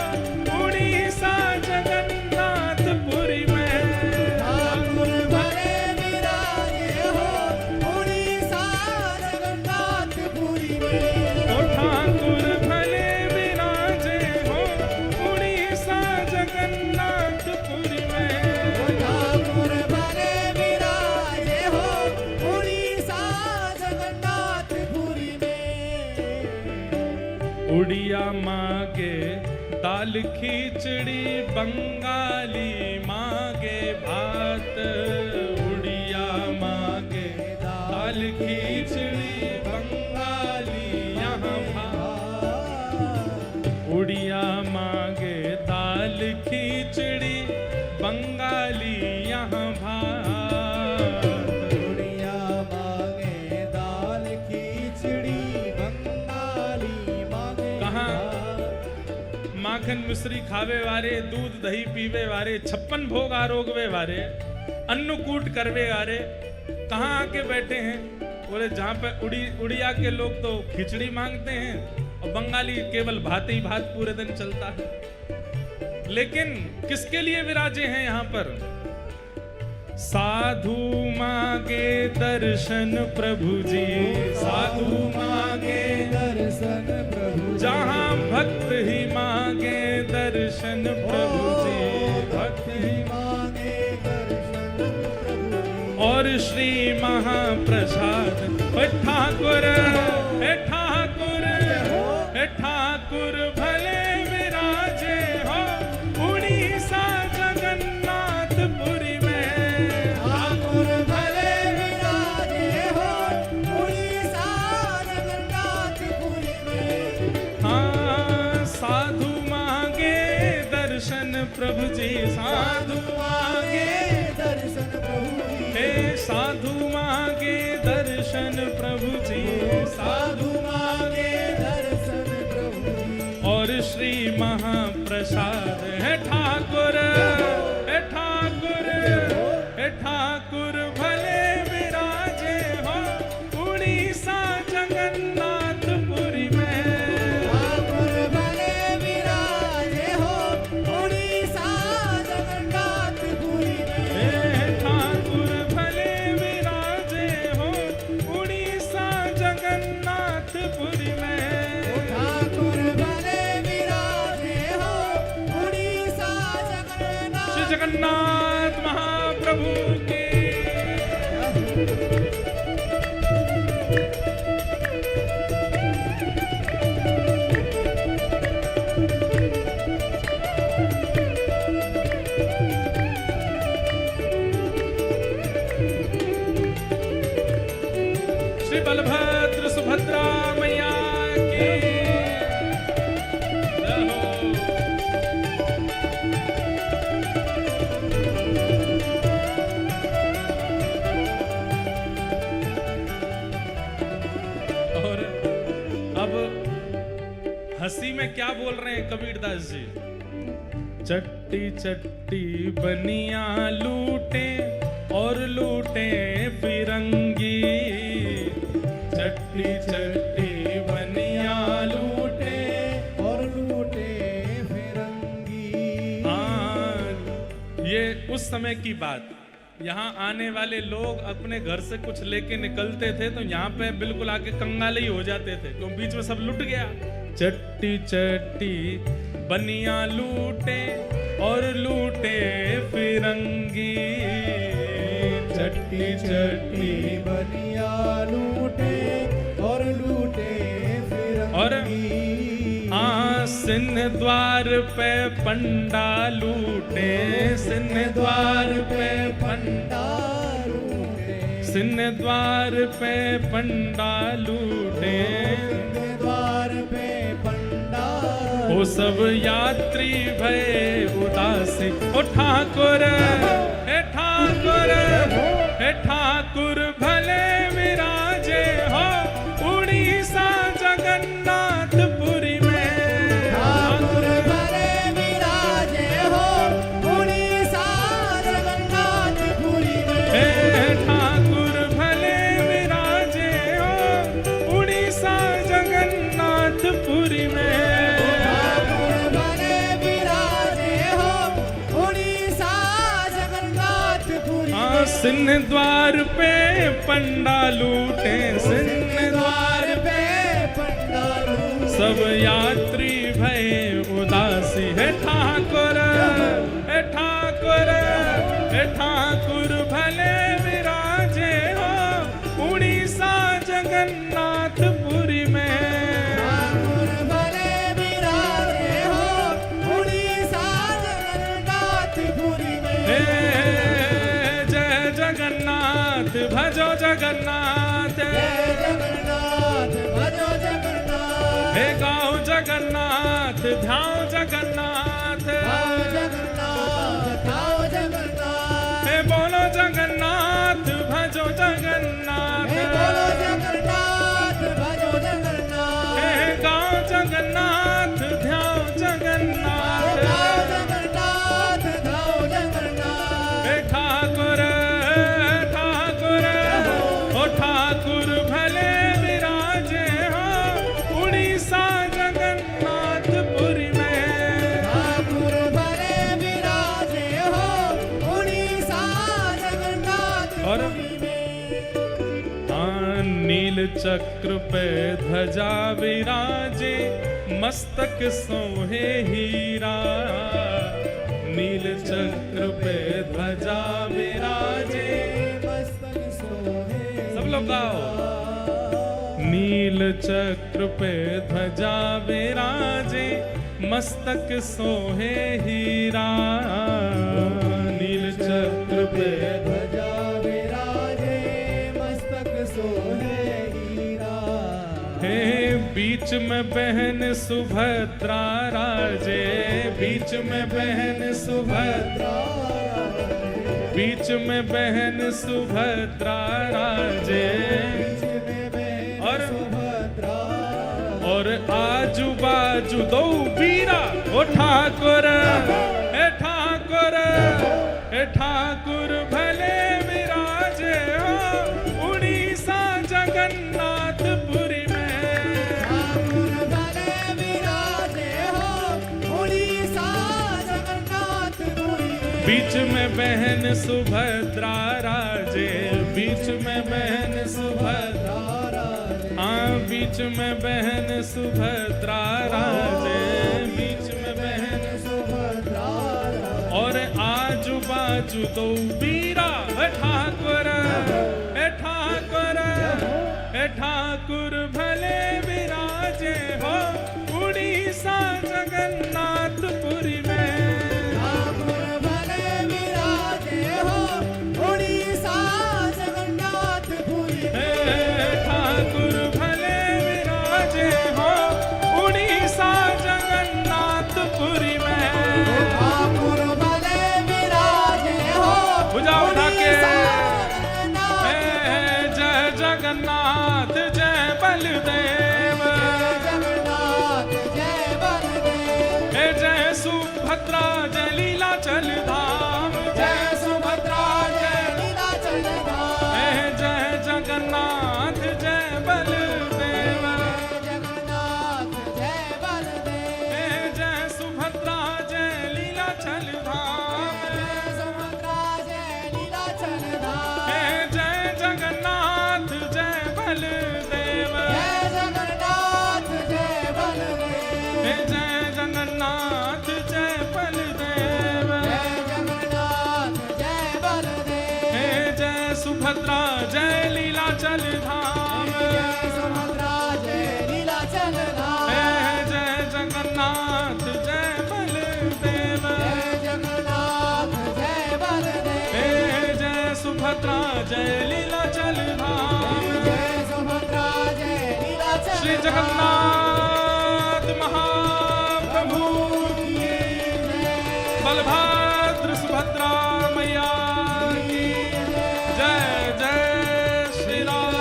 उड़ीसा जगन्नाथपुरी में। ठाकुर भले विराजे हो उड़ीसा जगन्नाथपुरी में। ओ ठाकुर भले विराजे हो उड़ीसा जगन्नाथपुरी में। ठाकुर भले विराजे हो उड़ीसा जगन्नाथपुरी में। उड़िया मांगे दाल खिचड़ी, बंगाली मांगे भात। उड़िया मांगे दाल खिचड़ी, बंगाली यहाँ भात। उड़िया मांगे दाल खिचड़ी, बंगाली यहाँ भात। उड़िया मांगे दाल खिचड़ी, बंगाली मांगे कहाँ? भात। माखन मिश्री खावे वारे, दूध दही पीवे वारे, 56 भोग आरोगवे वारे, अन्नकूट करवे वारे कहाँ आके बैठे हैं? बोले जहाँ पे उड़िया के लोग तो खिचड़ी मांगते हैं और बंगाली केवल भात ही भात पूरे दिन चलता है। लेकिन किसके लिए विराजे हैं यहाँ पर? साधु मांगे दर्शन प्रभु जी, साधु मांगे दर्शन प्रभु। जहाँ भक्त ही मांगे दर्शन प्रभु जी, भक्त ही मांगे दर्शन प्रभु। और श्री महाप्रसाद। हे ठाकुर, हे ठाकुर, हे ठाकुर भले विराजे हो उड़ीसा जगन्नाथपुरी में। ठाकुर भले विराजे हो उड़ीसा जगन्नाथपुरी में। हाँ, साधु मांगे दर्शन प्रभु जी, साधु मांगे दर्शन प्रभु जी। हे साधु मांगे दर्शन प्रभु जी, साधु मांगे दर्शन प्रभु जी। और श्री महाप्रसाद। हे ठाकुर, हे ठाकुर, हे ठाकुर भले विराजे हो उड़ीसा जगन्नाथपुरी में। ठाकुर भले विराजे हो उड़ीसा जगन्नाथपुरी में। हे ठाकुर भले विराजे हो उड़ीसा जगन्नाथपुरी में। ठाकुर भले विराजे हो उड़ीसा जगन्नाथपुरी हंसी में क्या बोल रहे हैं कबीरदास जी? चट्टी चट्टी बनिया लूटे और लूटे फिरंगी, चट्टी चट्टी बनिया लूटे और लूटे फिरंगी। ये उस समय की बात। यहाँ आने वाले लोग अपने घर से कुछ लेके निकलते थे तो यहाँ पे बिल्कुल आके कंगाल ही हो जाते थे, क्यों बीच में सब लुट गया। चट्टी चट्टी बनिया लूटे और लूटे फिरंगी, चट्टी चट्टी बनिया लूटे और लूटे फिरंगी। सिंह द्वार पे पंडा लूटे, सिंह द्वार पे पंडा लूटे, सिंह द्वार पे पंडा लूटे, द्वार पे पंडा वो सब यात्री भय उदासी। ओ ठाकुर हे ठाकुर हे ठाकुर भले विराजे हो उड़ीसा जगन्नाथपुरी में। ठाकुर भले विराजे हो उड़ीसा जगन्नाथपुरी में। हे ठाकुर भले विराजे हो उड़ीसा जगन्नाथपुरी में। सिंह द्वार पे पंडा लूटे, सिंह द्वार पे पंडा लूटे, सब यात्री भय उदासी। हे ठाकुर हे ठाकुर हे ठाकुर भले विराजे हो उड़ीसा जगन्नाथपुरी में। ठाकुर भले विराजे हो उड़ीसा जगन्नाथपुरी में। भजो जगन्नाथ, जय जगन्नाथ भजो जगन्नाथ, हे गाओ जगन्नाथ ध्याओ जगन्नाथ, गाओ जगन्नाथ गाओ जगन्नाथ, हे बोलो जगन्नाथ भजो जगन्नाथ, हे बोलो जगन्नाथ भजो जगन्नाथ, हे गाओ जगन्नाथ ध्याओ जगन्नाथ, गाओ जगन्नाथ गाओ जगन्नाथ। हे ठाकुर ठाकुर भले विराजे हो उड़ीसा जगन्नाथपुरी में। ठाकुर भले विराजे हो उड़ीसा जगन्नाथपुरी में। नील चक्र पे ध्वजा विराजे मस्तक सोहे हीरा, नील चक्र पे ध्वजा विराजे मस्तक सोहे। सब लोग गाओ। नील चक्र पे ध्वजा विराजे मस्तक सोहे हीरा, नील चक्र पे ध्वजा विराजे मस्तक सोहे हीरा। हे बीच में बहन सुभद्रा राजे, बीच में बहन सुभद्रा, बीच में बहन सुभद्रा राजे, और आजू बाजू दो वीरा। ओ ठाकुर हे ठाकुर हे ठाकुर भले विराजे हो उड़ीसा जगन्नाथपुरी में। ठाकुर भले विराजे हो उड़ीसा जगन्नाथपुरी में। बीच में बहन सुभद्रा राजे, बीच में बहन सुभद्रा, हाँ बीच में बहन सुभद्रा राजे, बीच में बहन सुभद्रा, और आजू बाजू दो वीरा। हे ठाकुर हे ठाकुर हे ठाकुर भले विराजे हो उड़ीसा जगन्नाथपुरी में। ठाकुर भले विराजे हो उड़ीसा जगन्नाथपुरी में। ठाकुर भले विराजे हो उड़ीसा जगन्नाथपुरी में। ठाकुर भले विराजे हो भुजा उठा के जगन्नाथ। जय जगन्नाथ जय बलदेव, जगन्नाथ जय लीलाचल धाम, जय सुभद्रा जय लीलाचल धाम, जय जगन्नाथ जय बलदेव, जय जगन्नाथ जय बलदेव, जय सुभद्रा जय लीलाचल धाम, जय सुभद्रा जय लीलाचल धाम, जय जगन्नाथ जय बलदेव, जय जगन्नाथ जय बलदेव, जय जगन्नाथ जय बलदेव, जय जगन्नाथ जय बलदेव, जय सुभद्रा जय लीलाचल धाम, जय सुभद्रा जय लीलाचल धाम, जय जगन्नाथ जय बलदेव, जय जगन्नाथ जय बलदेव, जय सुभद्रा जय लीलाचल धाम, जय सुभद्रा जय लीलाचल श्री जगन्नाथ महाप्रभु की, बलभद्र सुभद्रा मैया की जय। जय श्री राम,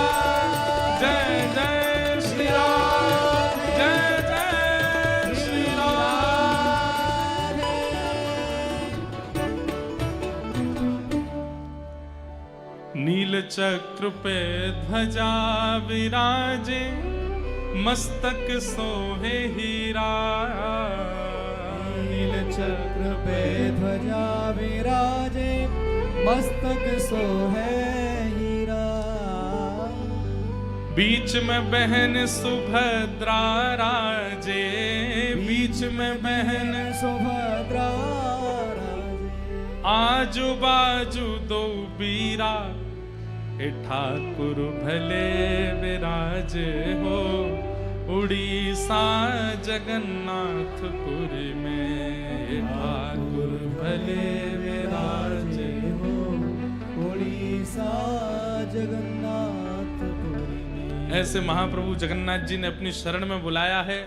जय जय श्री राम, जय जय श्री राम। नील चक्र पे ध्वजा विराजे, मस्तक सोहे हीरा, नील चक्र पे ध्वजा विराजे, मस्तक सोहे हीरा, बीच में बहन सुभद्रा राजे, बीच में बहन सुभद्रा राजे, आजू बाजू दो बीरा, हे ठाकुर भले विराजे हो, उड़ीसा जगन्नाथपुरी में, हे ठाकुर भले विराजे हो। उड़ीसा जगन्नाथपुरी में। ऐसे महाप्रभु जगन्नाथ जी ने अपनी शरण में बुलाया है।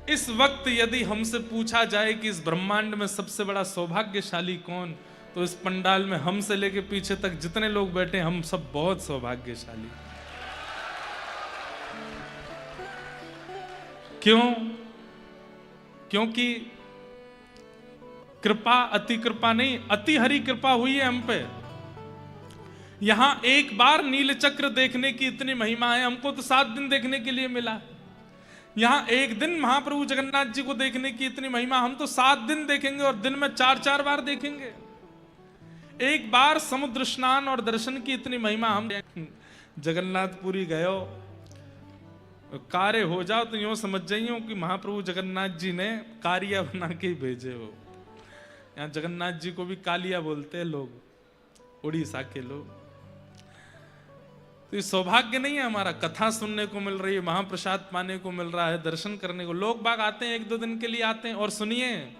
इस वक्त यदि हमसे पूछा जाए कि इस ब्रह्मांड में सबसे बड़ा सौभाग्यशाली कौन, तो इस पंडाल में हमसे लेके पीछे तक जितने लोग बैठे हम सब बहुत सौभाग्यशाली। क्यों? क्योंकि कृपा अति कृपा नहीं, अति हरि कृपा हुई है हम पे। यहां एक बार नील चक्र देखने की इतनी महिमा है, हमको तो 7 दिन देखने के लिए मिला। यहां एक दिन महाप्रभु जगन्नाथ जी को देखने की इतनी महिमा, हम तो 7 दिन देखेंगे और दिन में 4-4 बार देखेंगे। एक बार समुद्र स्नान और दर्शन की इतनी महिमा, हम जगन्नाथपुरी गए हो, कार्य हो जाओ तो यूं समझ जाइयो कि महाप्रभु जगन्नाथ जी ने कारिया बना के ही भेजे हो। यहाँ जगन्नाथ जी को भी कालिया बोलते हैं लोग, उड़ीसा के लोग। तो ये सौभाग्य नहीं है हमारा, कथा सुनने को मिल रही है, महाप्रसाद पाने को मिल रहा है, दर्शन करने को। लोग बाग आते हैं 1-2 दिन के लिए आते हैं। और सुनिए,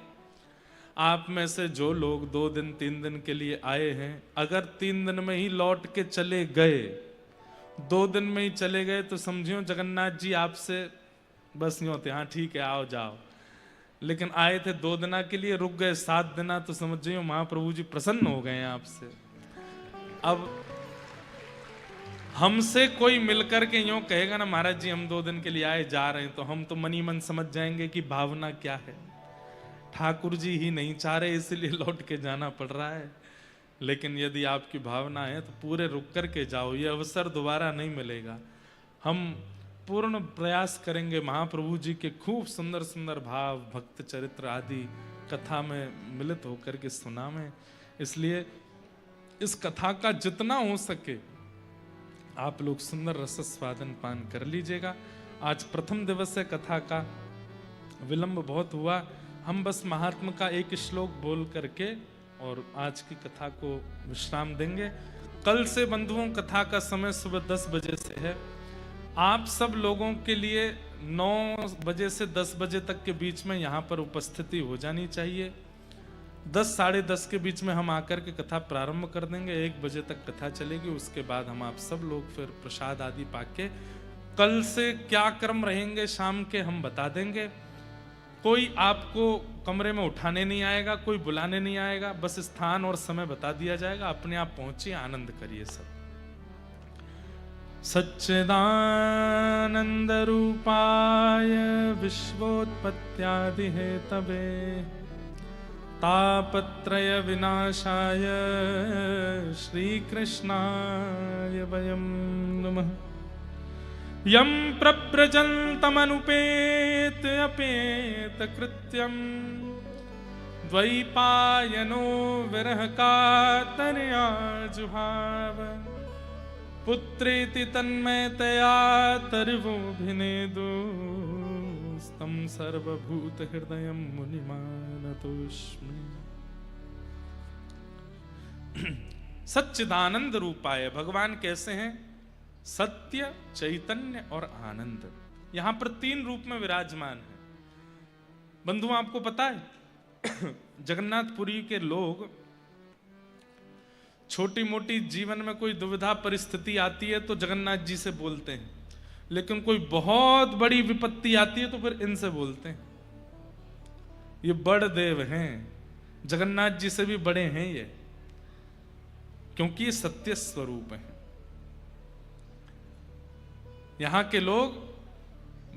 आप में से जो लोग 2 दिन 3 दिन के लिए आए हैं, अगर 3 दिन में ही लौट के चले गए, 2 दिन में ही चले गए, तो समझियो जगन्नाथ जी आपसे बस यूं होते, हाँ ठीक है आओ जाओ। लेकिन आए थे 2 दिना के लिए, रुक गए 7 दिना, तो समझियो महाप्रभु जी प्रसन्न हो गए हैं आपसे। अब हमसे कोई मिलकर के यूं कहेगा ना महाराज जी हम 2 दिन के लिए आए जा रहे हैं, तो हम तो मनी मन समझ जाएंगे कि भावना क्या है। ठाकुर जी ही नहीं चाह रहे इसलिए लौट के जाना पड़ रहा है। लेकिन यदि आपकी भावना है तो पूरे रुक कर के जाओ, ये अवसर दोबारा नहीं मिलेगा। हम पूर्ण प्रयास करेंगे महाप्रभु जी के खूब सुंदर सुंदर भाव, भक्त चरित्र आदि कथा में मिलित होकर के सुना में। इसलिए इस कथा का जितना हो सके आप लोग सुंदर रस स्वादन पान कर लीजिएगा। आज प्रथम दिवस है, कथा का विलंब बहुत हुआ। हम बस महात्मा का एक श्लोक बोल करके और आज की कथा को विश्राम देंगे। कल से बंधुओं कथा का समय सुबह 10 बजे से है। आप सब लोगों के लिए 9 बजे से 10 बजे तक के बीच में यहाँ पर उपस्थिति हो जानी चाहिए। 10 साढ़े 10 के बीच में हम आकर के कथा प्रारंभ कर देंगे। 1 बजे तक कथा चलेगी। उसके बाद हम आप सब लोग फिर प्रसाद आदि पाके कल से क्या क्रम रहेंगे शाम के हम बता देंगे। कोई आपको कमरे में उठाने नहीं आएगा, कोई बुलाने नहीं आएगा, बस स्थान और समय बता दिया जाएगा। अपने आप पहुंचिए, आनंद करिए सब। सच्चिदानंद रूपाय विश्वोत्पत्त्यादि हेतवे तापत्रय विनाशाय श्रीकृष्णाय वयं नमः। यं प्रव्रजन्तमनुपेत अपेत कृत्यं द्वैपायनो विरह कातरया जुहाव। पुत्रेति तन्मयतया तर्वोऽभिनेदुस्तं सर्वभूतहृदयं मुनिमानतोऽस्मि। सच्चिदानंद रूपाय, भगवान कैसे हैं? सत्य, चैतन्य और आनंद। यहां पर 3 रूप में विराजमान है। बंधुओं, आपको पता है जगन्नाथपुरी के लोग छोटी मोटी जीवन में कोई दुविधा परिस्थिति आती है तो जगन्नाथ जी से बोलते हैं, लेकिन कोई बहुत बड़ी विपत्ति आती है तो फिर इनसे बोलते हैं। ये बड़ देव हैं, जगन्नाथ जी से भी बड़े हैं ये, क्योंकि ये सत्य स्वरूप हैं। यहां के लोग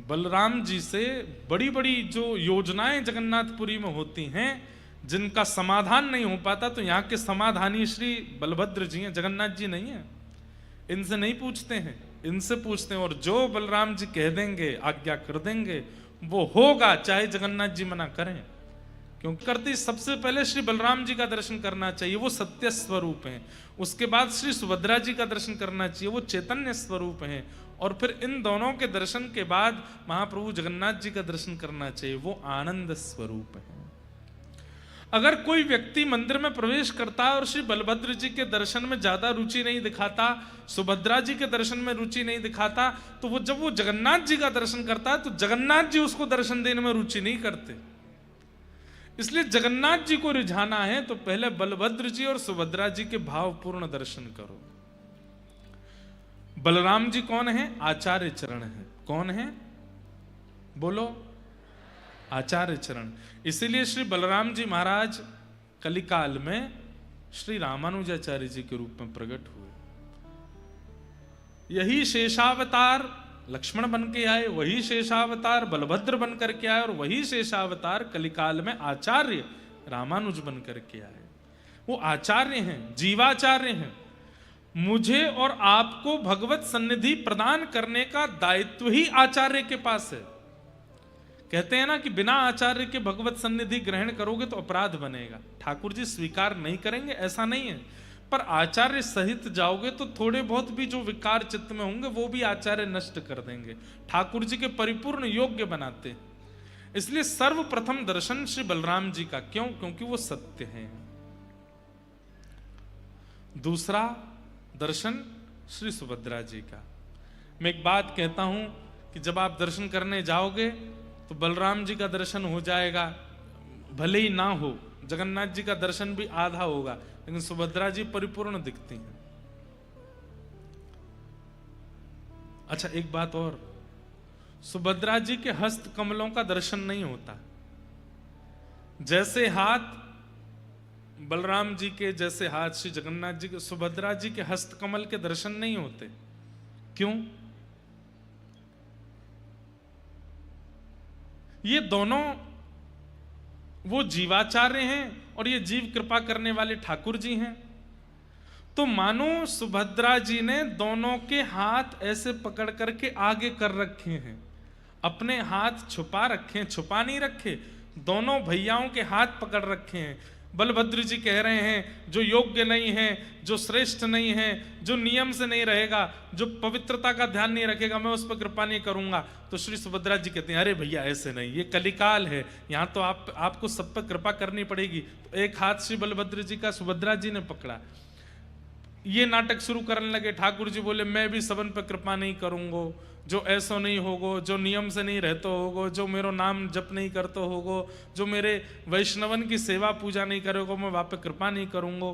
बलराम जी से बड़ी बड़ी जो योजनाएं जगन्नाथपुरी में होती हैं जिनका समाधान नहीं हो पाता, तो यहाँ के समाधानी श्री बलभद्र जी हैं, जगन्नाथ जी नहीं है। इनसे नहीं पूछते हैं, इनसे पूछते हैं, और जो बलराम जी कह देंगे, आज्ञा कर देंगे, वो होगा, चाहे जगन्नाथ जी मना करें। क्योंकि करते सबसे पहले श्री बलराम जी का दर्शन करना चाहिए, वो सत्य स्वरूप हैं। उसके बाद श्री सुभद्रा जी का दर्शन करना चाहिए, वो चैतन्य स्वरूप हैं। और फिर इन दोनों के दर्शन के बाद महाप्रभु जगन्नाथ जी का दर्शन करना चाहिए, वो आनंद स्वरूप है। अगर कोई व्यक्ति मंदिर में प्रवेश करता है और श्री बलभद्र जी के दर्शन में ज्यादा रुचि नहीं दिखाता, सुभद्रा जी के दर्शन में रुचि नहीं दिखाता, तो वो जब वो जगन्नाथ जी का दर्शन करता है तो जगन्नाथ जी उसको दर्शन देने में रुचि नहीं करते। इसलिए जगन्नाथ जी को रिझाना है तो पहले बलभद्र जी और सुभद्रा जी के भावपूर्ण दर्शन करो। बलराम जी कौन है? आचार्य चरण है। कौन है? बोलो, आचार्य चरण। इसीलिए श्री बलराम जी महाराज कलिकाल में श्री रामानुजाचार्य जी के रूप में प्रकट हुए। यही शेषावतार लक्ष्मण बन के आए, वही शेषावतार बलभद्र बन करके आए, और वही शेषावतार कलिकाल में आचार्य रामानुज बन करके आए। वो आचार्य हैं, जीवाचार्य हैं। मुझे और आपको भगवत सन्निधि प्रदान करने का दायित्व ही आचार्य के पास है। कहते हैं ना कि बिना आचार्य के भगवत सन्निधि ग्रहण करोगे तो अपराध बनेगा। ठाकुर जी स्वीकार नहीं करेंगे ऐसा नहीं है, पर आचार्य सहित जाओगे तो थोड़े बहुत भी जो विकार चित्त में होंगे वो भी आचार्य नष्ट कर देंगे, ठाकुर जी के परिपूर्ण योग्य बनाते हैं। इसलिए सर्वप्रथम दर्शन श्री बलराम जी का। क्यों? क्योंकि वो सत्य हैं। दूसरा दर्शन श्री सुभद्रा जी का। मैं एक बात कहता हूं कि जब आप दर्शन करने जाओगे तो बलराम जी का दर्शन हो जाएगा, भले ही ना हो, जगन्नाथ जी का दर्शन भी आधा होगा, लेकिन सुभद्रा जी परिपूर्ण दिखती हैं। अच्छा, एक बात और, सुभद्रा जी के हस्त कमलों का दर्शन नहीं होता। जैसे हाथ बलराम जी के, जैसे हाथ श्री जगन्नाथ जी के, सुभद्रा जी के हस्त कमल के दर्शन नहीं होते। क्यों? ये दोनों वो जीवाचार्य हैं और ये जीव कृपा करने वाले ठाकुर जी हैं। तो मानो सुभद्रा जी ने दोनों के हाथ ऐसे पकड़ करके आगे कर रखे हैं, अपने हाथ छुपा रखे हैं, छुपा नहीं रखे, दोनों भैयाओं के हाथ पकड़ रखे हैं। बलभद्र जी कह रहे हैं जो योग्य नहीं है, जो श्रेष्ठ नहीं है, जो नियम से नहीं रहेगा, जो पवित्रता का ध्यान नहीं रखेगा, मैं उस पर कृपा नहीं करूंगा। तो श्री सुभद्रा जी कहते हैं अरे भैया ऐसे नहीं, ये कलिकाल है, यहाँ तो आपको सब पर कृपा करनी पड़ेगी। तो एक हाथ श्री बलभद्र जी का सुभद्रा जी ने पकड़ा। ये नाटक शुरू करने लगे। ठाकुर जी बोले मैं भी सबन पर कृपा नहीं करूंगो, जो ऐसो नहीं होगो, जो नियम से नहीं रहते होगो, जो मेरो नाम जप नहीं करते होगो, जो मेरे वैष्णवन की सेवा पूजा नहीं करोगो, मैं वहां पे कृपा नहीं करूंगो।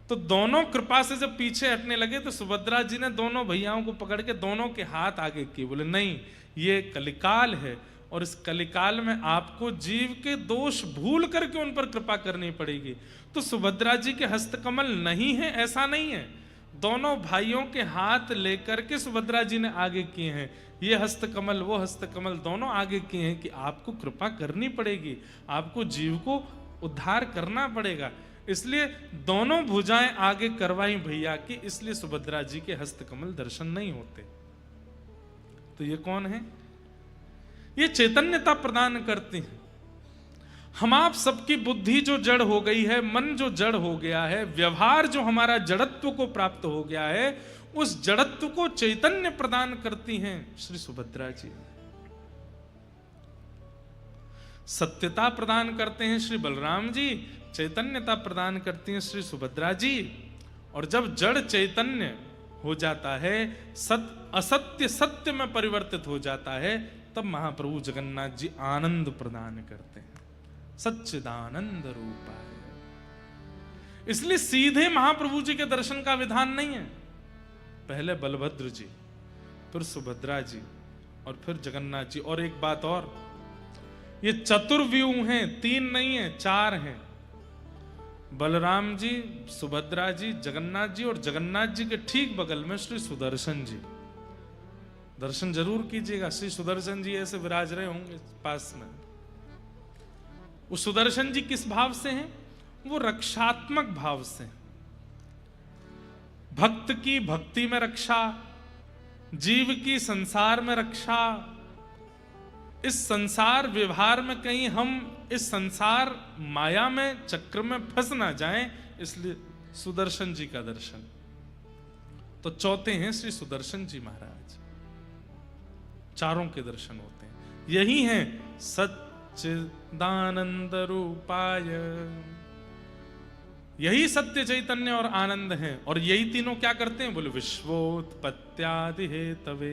तो दोनों कृपा से जब पीछे हटने लगे तो सुभद्रा जी ने दोनों भैयाओं को पकड़ के दोनों के हाथ आगे किए। बोले नहीं, ये कलिकाल है और इस कलिकाल में आपको जीव के दोष भूल करके उन पर कृपा करनी पड़ेगी। तो सुभद्रा जी के हस्तकमल नहीं है ऐसा नहीं है, दोनों भाइयों के हाथ लेकर के सुभद्रा जी ने आगे किए हैं। ये हस्तकमल वो हस्तकमल दोनों आगे किए हैं कि आपको कृपा करनी पड़ेगी, आपको जीव को उद्धार करना पड़ेगा। इसलिए दोनों भुजाएं आगे करवाई भैया की, इसलिए सुभद्रा जी के हस्तकमल दर्शन नहीं होते। तो ये कौन है? ये चैतन्यता प्रदान करती हैं। हम आप सबकी बुद्धि जो जड़ हो गई है, मन जो जड़ हो गया है, व्यवहार जो हमारा जड़त्व को प्राप्त हो गया है, उस जड़त्व को चैतन्य प्रदान करती हैं श्री सुभद्रा जी। सत्यता प्रदान करते हैं श्री बलराम जी, चैतन्यता प्रदान करती हैं श्री सुभद्रा जी। और जब जड़ चैतन्य हो जाता है, असत्य सत्य में परिवर्तित हो जाता है, तब महाप्रभु जगन्नाथ जी आनंद प्रदान करते हैं, सच्चिदानंद रूपाय। इसलिए सीधे महाप्रभु जी के दर्शन का विधान नहीं है। पहले बलभद्र जी, फिर सुभद्रा जी, और फिर जगन्नाथ जी। और एक बात और, ये चतुर्व्यूह हैं, 3 नहीं है, 4 हैं। बलराम जी, सुभद्रा जी, जगन्नाथ जी, और जगन्नाथ जी के ठीक बगल में श्री सुदर्शन जी। दर्शन जरूर कीजिएगा, श्री सुदर्शन जी ऐसे विराज रहे होंगे पास में। वो सुदर्शन जी किस भाव से हैं? वो रक्षात्मक भाव से। भक्त की भक्ति में रक्षा, जीव की संसार में रक्षा। इस संसार व्यवहार में कहीं हम इस संसार माया में चक्र में फंस ना जाएं, इसलिए सुदर्शन जी का दर्शन। तो चौथे हैं श्री सुदर्शन जी महाराज, चारों के दर्शन होते हैं। यही हैं सच्चिदानंद रूपाय, यही सत्य चैतन्य और आनंद हैं। और यही तीनों क्या करते हैं? बोले विश्वोत्पत्त्यादि हेतवे।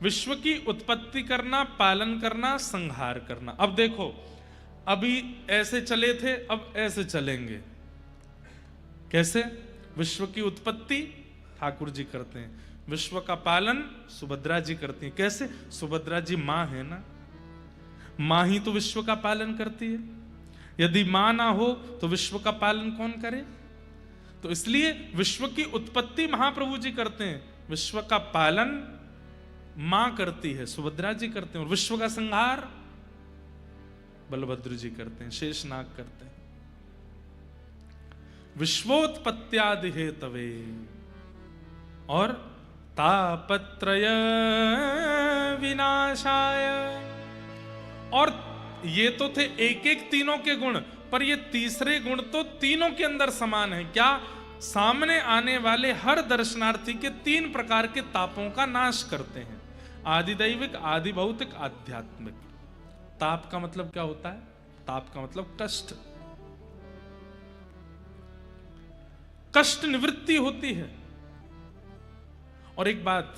विश्व की उत्पत्ति करना, पालन करना, संहार करना। अब देखो, अभी ऐसे चले थे, अब ऐसे चलेंगे। कैसे? विश्व की उत्पत्ति ठाकुर जी करते हैं, विश्व का पालन सुभद्रा जी करती हैं। कैसे? सुभद्रा जी मां है ना, मां ही तो विश्व का पालन करती है। यदि मां ना हो तो विश्व का पालन कौन करे? तो इसलिए विश्व की उत्पत्ति महाप्रभु जी करते हैं, विश्व का पालन मां करती है, सुभद्रा जी करते हैं। और विश्व का संहार बलभद्र जी करते हैं, शेषनाग करते हैं। विश्वोत्पत्त्यादि हेतवे और तापत्रय विनाशाय। और ये तो थे एक एक तीनों के गुण, पर ये तीसरे गुण तो तीनों के अंदर समान है। क्या? सामने आने वाले हर दर्शनार्थी के 3 प्रकार के तापों का नाश करते हैं, आदिदैविक, आदि भौतिक, आध्यात्मिक। ताप का मतलब क्या होता है? ताप का मतलब कष्ट, कष्ट निवृत्ति होती है। और एक बात,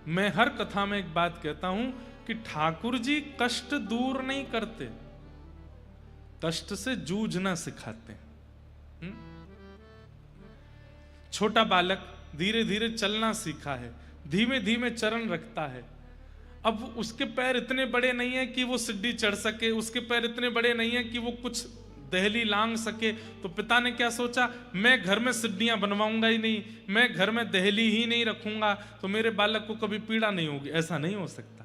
मैं हर कथा में एक बात कहता हूं कि ठाकुर जी कष्ट दूर नहीं करते, कष्ट से जूझना सिखाते हैं। छोटा बालक धीरे धीरे चलना सीखा है, धीमे धीमे चरण रखता है। अब उसके पैर इतने बड़े नहीं है कि वो सीढ़ी चढ़ सके, उसके पैर इतने बड़े नहीं है कि वो कुछ दहली लांग सके। तो पिता ने क्या सोचा? मैं घर में सीढ़ियां बनवाऊंगा ही नहीं, मैं घर में दहली ही नहीं रखूंगा, तो मेरे बालक को कभी पीड़ा नहीं होगी। ऐसा नहीं हो सकता।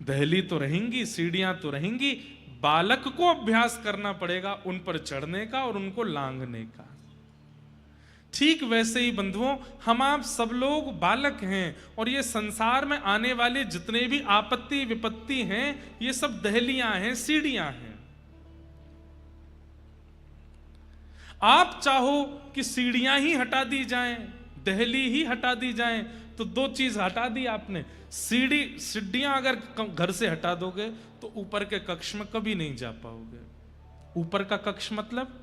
दहली तो रहेंगी, सीढ़ियां तो रहेंगी, बालक को अभ्यास करना पड़ेगा उन पर चढ़ने का और उनको लांघने का। ठीक वैसे ही बंधुओं, हम आप सब लोग बालक हैं, और ये संसार में आने वाले जितने भी आपत्ति विपत्ति हैं, ये सब दहलियां हैं, सीढ़ियां हैं। आप चाहो कि सीढ़ियां ही हटा दी जाएं, दहली ही हटा दी जाएं, तो 2 चीज हटा दी आपने। सीढ़ियां अगर घर से हटा दोगे तो ऊपर के कक्ष में कभी नहीं जा पाओगे। ऊपर का कक्ष मतलब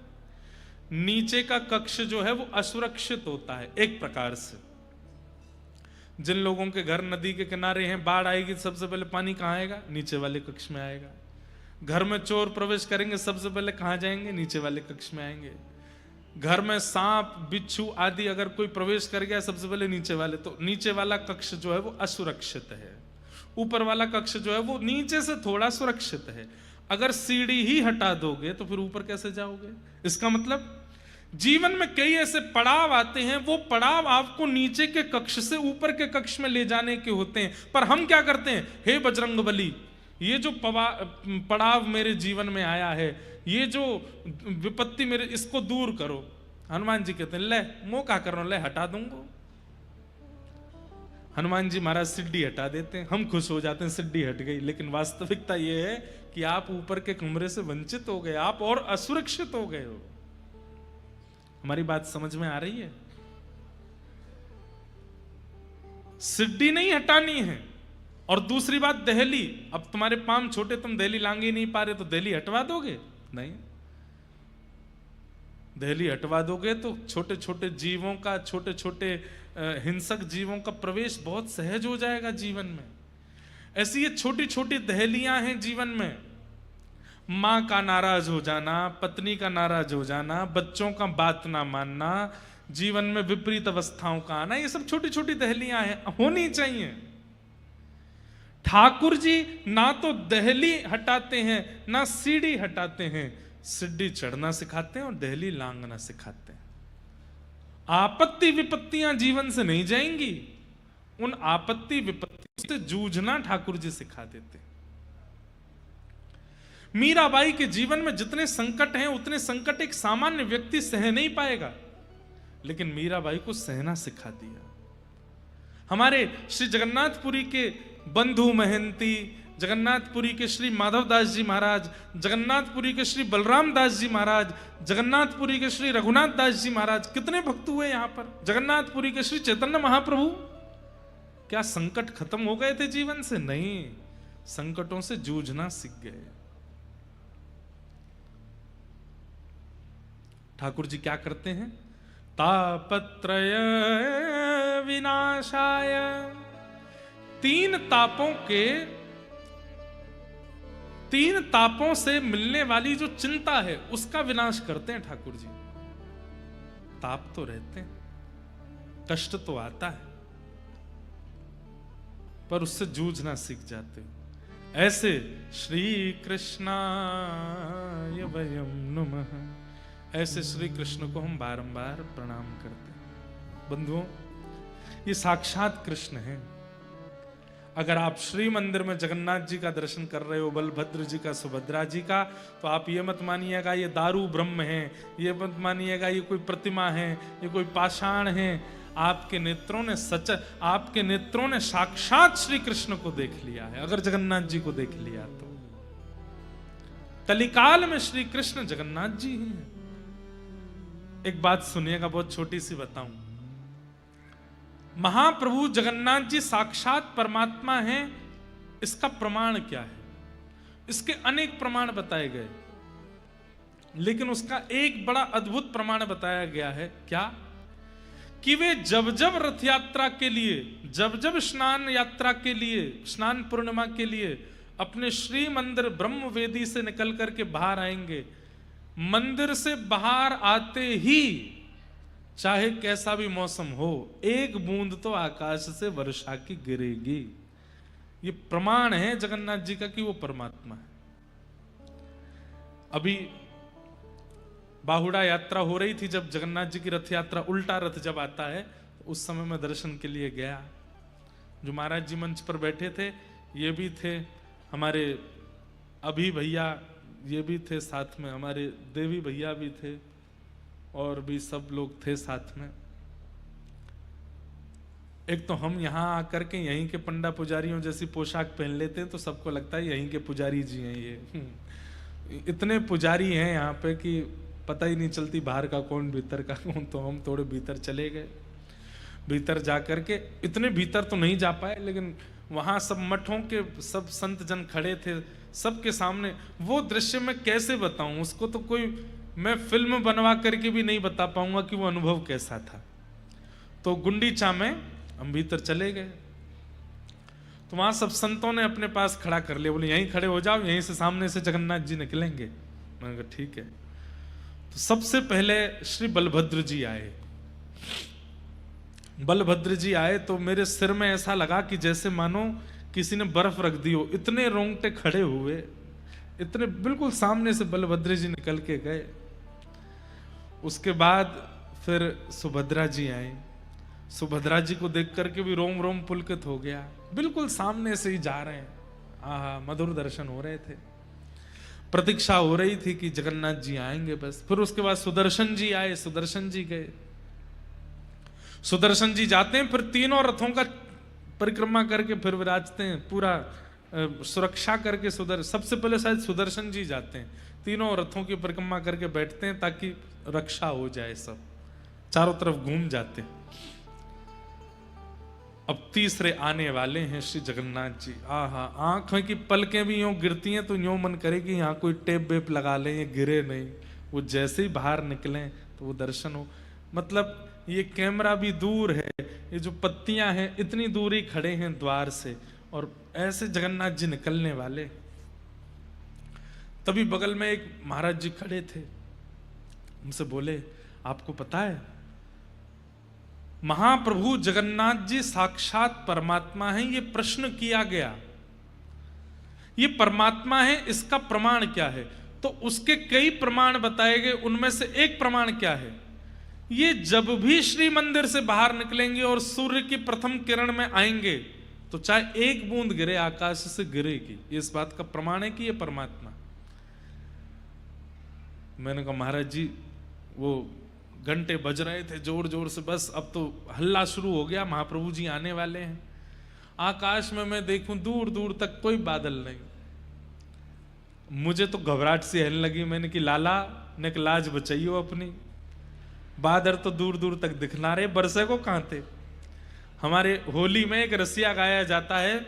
नीचे का कक्ष जो है वो असुरक्षित होता है एक प्रकार से। जिन लोगों के घर नदी के किनारे हैं, बाढ़ आएगी सबसे पहले पानी कहाँ आएगा? नीचे वाले कक्ष में आएगा। घर में चोर प्रवेश करेंगे, सबसे पहले कहाँ जाएंगे? नीचे वाले कक्ष में आएंगे। घर में सांप बिच्छू आदि अगर कोई प्रवेश कर गया, सबसे पहले नीचे वाले। तो नीचे वाला कक्ष जो है वो असुरक्षित है, ऊपर वाला कक्ष जो है वो नीचे से थोड़ा सुरक्षित है। अगर सीढ़ी ही हटा दोगे तो फिर ऊपर कैसे जाओगे? इसका मतलब जीवन में कई ऐसे पड़ाव आते हैं, वो पड़ाव आपको नीचे के कक्ष से ऊपर के कक्ष में ले जाने के होते हैं, पर हम क्या करते हैं, हे बजरंगबली, ये जो पड़ाव मेरे जीवन में आया है, ये जो विपत्ति मेरे, इसको दूर करो। हनुमान जी कहते हैं ले मो क्या कर रहा हूं, ले हटा दूंगा। हनुमान जी महाराज सिड्डी हटा देते हैं, हम खुश हो जाते हैं सिड्डी हट गई, लेकिन वास्तविकता यह है कि आप ऊपर के कमरे से वंचित हो गए, आप और असुरक्षित हो गए हो। हमारी बात समझ में आ रही है? सिड्डी नहीं हटानी है। और दूसरी बात दहली, अब तुम्हारे पाम छोटे, तुम दहली लांगे ही नहीं पा रहे, तो दहली हटवा दोगे? नहीं, दहली हटवा दोगे तो छोटे छोटे जीवों का, छोटे छोटे हिंसक जीवों का प्रवेश बहुत सहज हो जाएगा जीवन में। ऐसी ये छोटी छोटी दहलियां हैं जीवन में। मां का नाराज हो जाना, पत्नी का नाराज हो जाना, बच्चों का बात ना मानना, जीवन में विपरीत अवस्थाओं का आना, ये सब छोटी छोटी दहलियां हैं, होनी चाहिए। ठाकुर जी ना तो दहली हटाते हैं ना सीढ़ी हटाते हैं, सीढ़ी चढ़ना सिखाते हैं और दहली लांघना सिखाते हैं। आपत्ति विपत्तियां जीवन से नहीं जाएंगी, उन आपत्ति विपत्तियों से जूझना ठाकुर जी सिखा देते हैं। मीराबाई के जीवन में जितने संकट हैं उतने संकट एक सामान्य व्यक्ति सह नहीं पाएगा, लेकिन मीराबाई को सहना सिखा दिया। हमारे श्री जगन्नाथपुरी के बंधु महंती, जगन्नाथपुरी के श्री माधवदास जी महाराज, जगन्नाथपुरी के श्री बलराम दास जी महाराज, जगन्नाथपुरी के श्री रघुनाथ दास जी महाराज, कितने भक्त हुए यहां पर। जगन्नाथपुरी के श्री चैतन्य महाप्रभु, क्या संकट खत्म हो गए थे जीवन से? नहीं, संकटों से जूझना सीख गए। ठाकुर जी क्या करते हैं? तापत्रय विनाशाय, तीन तापों से मिलने वाली जो चिंता है उसका विनाश करते हैं ठाकुर जी। ताप तो रहते हैं, कष्ट तो आता है, पर उससे जूझना सीख जाते हो। ऐसे श्री कृष्णाय वयं नमः, ऐसे श्री कृष्ण को हम बारंबार प्रणाम करते हैं। बंधुओं, ये साक्षात कृष्ण है। अगर आप श्री मंदिर में जगन्नाथ जी का दर्शन कर रहे हो, बलभद्र जी का, सुभद्रा जी का, तो आप ये मत मानिएगा ये दारू ब्रह्म है, ये मत मानिएगा ये कोई प्रतिमा है, ये कोई पाषाण है। आपके नेत्रों ने सच, आपके नेत्रों ने साक्षात श्री कृष्ण को देख लिया है। अगर जगन्नाथ जी को देख लिया तो कलिकाल में श्री कृष्ण जगन्नाथ जी ही हैं। एक बात सुनिएगा, बहुत छोटी सी बताऊं। महाप्रभु जगन्नाथ जी साक्षात परमात्मा हैं, इसका प्रमाण क्या है? इसके अनेक प्रमाण बताए गए, लेकिन उसका एक बड़ा अद्भुत प्रमाण बताया गया है। क्या? कि वे जब जब रथ यात्रा के लिए, जब जब स्नान यात्रा के लिए, स्नान पूर्णिमा के लिए अपने श्री मंदिर ब्रह्म वेदी से निकल करके बाहर आएंगे, मंदिर से बाहर आते ही चाहे कैसा भी मौसम हो, एक बूंद तो आकाश से वर्षा की गिरेगी। ये प्रमाण है जगन्नाथ जी का कि वो परमात्मा है। अभी बाहुड़ा यात्रा हो रही थी, जब जगन्नाथ जी की रथ यात्रा, उल्टा रथ जब आता है, तो उस समय मैं दर्शन के लिए गया। जो महाराज जी मंच पर बैठे थे, ये भी थे हमारे अभी भैया, ये भी थे साथ में, हमारे देवी भैया भी थे, और भी सब लोग थे साथ में। एक तो हम यहाँ आकर के यहीं के पंडा पुजारियों जैसी पोशाक पहन लेते हैं, तो सबको लगता है यहीं के पुजारी जी हैं ये। इतने पुजारी हैं यहाँ पे कि पता ही नहीं चलती बाहर का कौन भीतर का कौन। तो हम थोड़े भीतर चले गए। भीतर जा करके, इतने भीतर तो नहीं जा पाए, लेकिन वहाँ सब मठों के सब संत जन खड़े थे, सबके सामने वो दृश्य मैं कैसे बताऊं उसको, तो कोई मैं फिल्म बनवा करके भी नहीं बता पाऊंगा कि वो अनुभव कैसा था। तो गुंडीचा में हम भीतर चले गए, तो वहां सब संतों ने अपने पास खड़ा कर लिया, बोले यहीं खड़े हो जाओ, यहीं से सामने से जगन्नाथ जी निकलेंगे। मैंने कहा ठीक है। तो सबसे पहले श्री बलभद्र जी आए। बलभद्र जी आए तो मेरे सिर में ऐसा लगा कि जैसे मानो किसी ने बर्फ रख दी हो, इतने रोंगटे खड़े हुए, इतने बिल्कुल सामने से बलभद्र जी निकल के गए। उसके बाद फिर सुभद्रा जी आई। सुभद्रा जी को देख करके भी रोम रोम पुलकित हो गया। बिल्कुल सामने से ही जा रहे हैं, आहा मधुर दर्शन हो रहे थे। प्रतीक्षा हो रही थी कि जगन्नाथ जी आएंगे बस। फिर उसके बाद सुदर्शन जी आए, सुदर्शन जी गए। सुदर्शन जी जाते हैं, फिर तीनों रथों का परिक्रमा करके फिर विराजते हैं, पूरा सुरक्षा करके। सबसे पहले शायद सुदर्शन जी जाते हैं, तीनों रथों की परिक्रमा करके बैठते हैं ताकि रक्षा हो जाए, सब चारों तरफ घूम जाते हैं। अब तीसरे आने वाले हैं श्री जगन्नाथ जी। आहा, आंखों की पलकें भी यूं गिरती हैं तो यूं मन करे कि यहाँ कोई टेप वेप लगा लें, ये गिरे नहीं। वो जैसे ही बाहर निकले तो वो दर्शन हो। मतलब ये कैमरा भी दूर है, ये जो पत्तियां हैं इतनी दूर ही खड़े हैं द्वार से, और ऐसे जगन्नाथ जी निकलने वाले। तभी बगल में एक महाराज जी खड़े थे, उनसे बोले, आपको पता है महाप्रभु जगन्नाथ जी साक्षात परमात्मा हैं? ये प्रश्न किया गया, ये परमात्मा है, इसका प्रमाण क्या है? तो उसके कई प्रमाण बताए गए, उनमें से एक प्रमाण क्या है? ये जब भी श्री मंदिर से बाहर निकलेंगे और सूर्य की प्रथम किरण में आएंगे तो चाहे एक बूंद गिरे आकाश से गिरेगी। ये इस बात का प्रमाण है कि ये परमात्मा। मैंने कहा महाराज जी वो घंटे बज रहे थे जोर जोर से, बस अब तो हल्ला शुरू हो गया, महाप्रभु जी आने वाले हैं। आकाश में मैं देखूं दूर दूर तक कोई बादल नहीं। मुझे तो घबराहट सी आने लगी। मैंने कि लाला ने लाज बचाइयो अपनी, बादल तो दूर दूर तक दिखना रहे, बरसे को कहां थे। हमारे होली में एक रसिया गाया जाता है,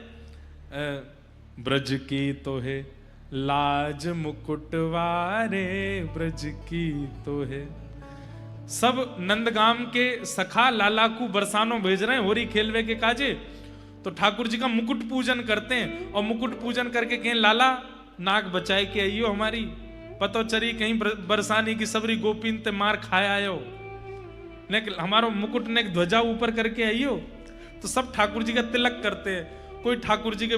ब्रज की तो है लाज मुकुटवारे, ब्रज की तो है। सब नंदगाम के सखा लाला को बरसानो भेज रहे हैं होरी खेलवे के काजे, तो ठाकुर जी का मुकुट पूजन करते हैं, और मुकुट पूजन करके कहें लाला नाक बचाए के आइयो हमारी, पतो चरी कहीं बरसानी की सबरी गोपीन ते मार खाया आयो, ने हमारो मुकुट ने ध्वजा ऊपर करके आइयो। तो सब ठाकुर जी का तिलक करते हैं, कोई ठाकुर जी के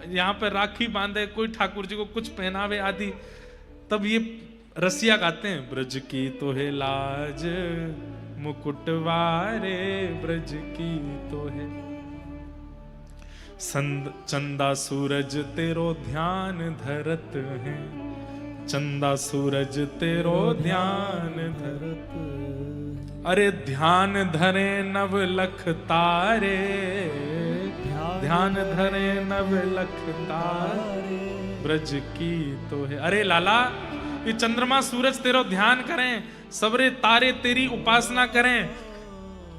यहाँ पे राखी बांधे, कोई ठाकुर जी को कुछ पहनावे आदि। तब ये रसिया गाते हैं, ब्रज की तो है लाज मुकुटवारे, ब्रज की तो है चंदा सूरज तेरो ध्यान धरत है, चंदा सूरज तेरो ध्यान धरत, अरे ध्यान धरे नव लख तारे, ध्यान धरे नव लख तारे, ब्रज की तो है। अरे लाला ये चंद्रमा सूरज तेरो ध्यान करें, सबरे तारे तेरी उपासना करें,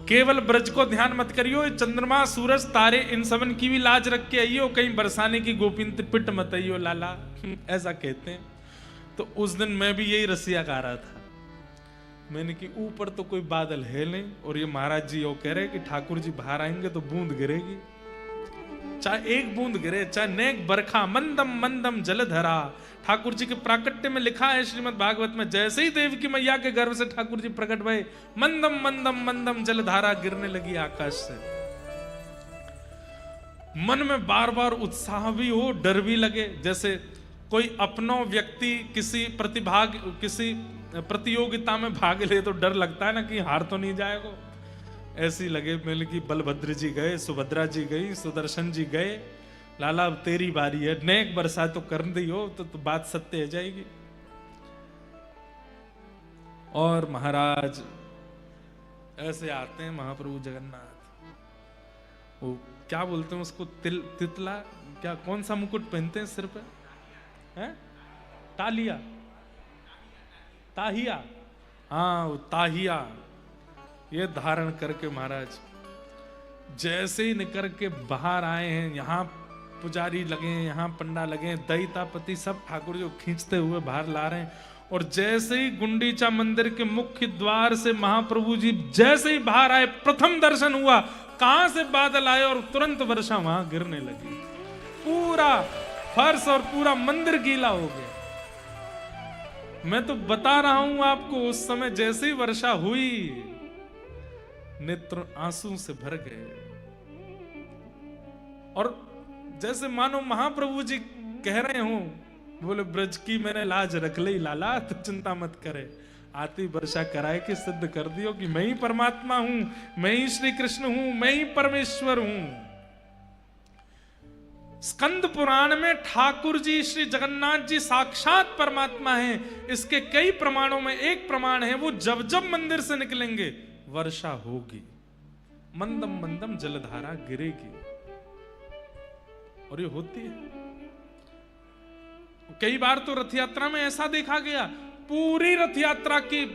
केवल ब्रज को ध्यान मत करियो, ये चंद्रमा सूरज तारे इन सबन की भी लाज रख के आइयो, कहीं बरसाने की गोपीन पिट मत आइयो लाला। ऐसा कहते हैं। तो उस दिन मैं भी यही रसिया गा रहा था। मैंने कि ऊपर तो कोई बादल है नहीं, और ये महाराज जी वो कह रहे कि ठाकुर जी बाहर आएंगे तो बूंद गिरेगी, चाहे एक बूंद गिरे, चाहे नेक बरखा, मंदम मंदम जलधरा। ठाकुर जी के प्राकट्य में लिखा है श्रीमद् भागवत में, जैसे ही देव की मैया के गर्भ से ठाकुर जी प्रकट भये, मंदम मंदम मंदम जलधारा गिरने लगी आकाश से। मन में बार बार उत्साह भी हो, डर भी लगे। जैसे कोई अपनो व्यक्ति किसी प्रतियोगिता में भाग ले तो डर लगता है ना कि हार तो नहीं जाएगा। ऐसी लगे मैंने कि बलभद्र जी गए, सुभद्रा जी गई, सुदर्शन जी गए, लाला अब तेरी बारी है, नेक बरसा तो कर दी हो तो बात सत्य हो जाएगी। और महाराज ऐसे आते हैं महाप्रभु जगन्नाथ, वो क्या बोलते हैं उसको, तितला क्या, कौन सा मुकुट पहनते हैं सिर पे, हैं? तालिया, ताहिया, हाँ वो ताहिया, ये धारण करके महाराज जैसे ही निकल के बाहर आए हैं, यहाँ पुजारी लगे हैं, यहाँ पंडा लगे हैं, दैतापति सब ठाकुर जी खींचते हुए बाहर ला रहे हैं। और जैसे ही गुंडीचा मंदिर के मुख्य द्वार से महाप्रभु जी जैसे ही बाहर आए, प्रथम दर्शन हुआ, कहां से बादल आए और तुरंत वर्षा वहां गिरने लगी। पूरा फर्श और पूरा मंदिर गीला हो गया। मैं तो बता रहा हूं आपको, उस समय जैसे ही वर्षा हुई, नेत्र आंसू से भर गए, और जैसे मानो महाप्रभु जी कह रहे हो, बोले ब्रज की मैंने लाज रख ली लाला, तो चिंता मत करे, आती वर्षा कराए के सिद्ध कर दियो कि मैं ही परमात्मा हूं, मैं ही श्री कृष्ण हूं, मैं ही परमेश्वर हूं। स्कंद पुराण में ठाकुर जी श्री जगन्नाथ जी साक्षात परमात्मा हैं। इसके कई प्रमाणों में एक प्रमाण है, वो जब जब मंदिर से निकलेंगे वर्षा होगी, मंदम मंदम जलधारा गिरेगी, और ये होती है। कई बार तो रथ यात्रा में ऐसा देखा गया, पूरी रथ यात्रा की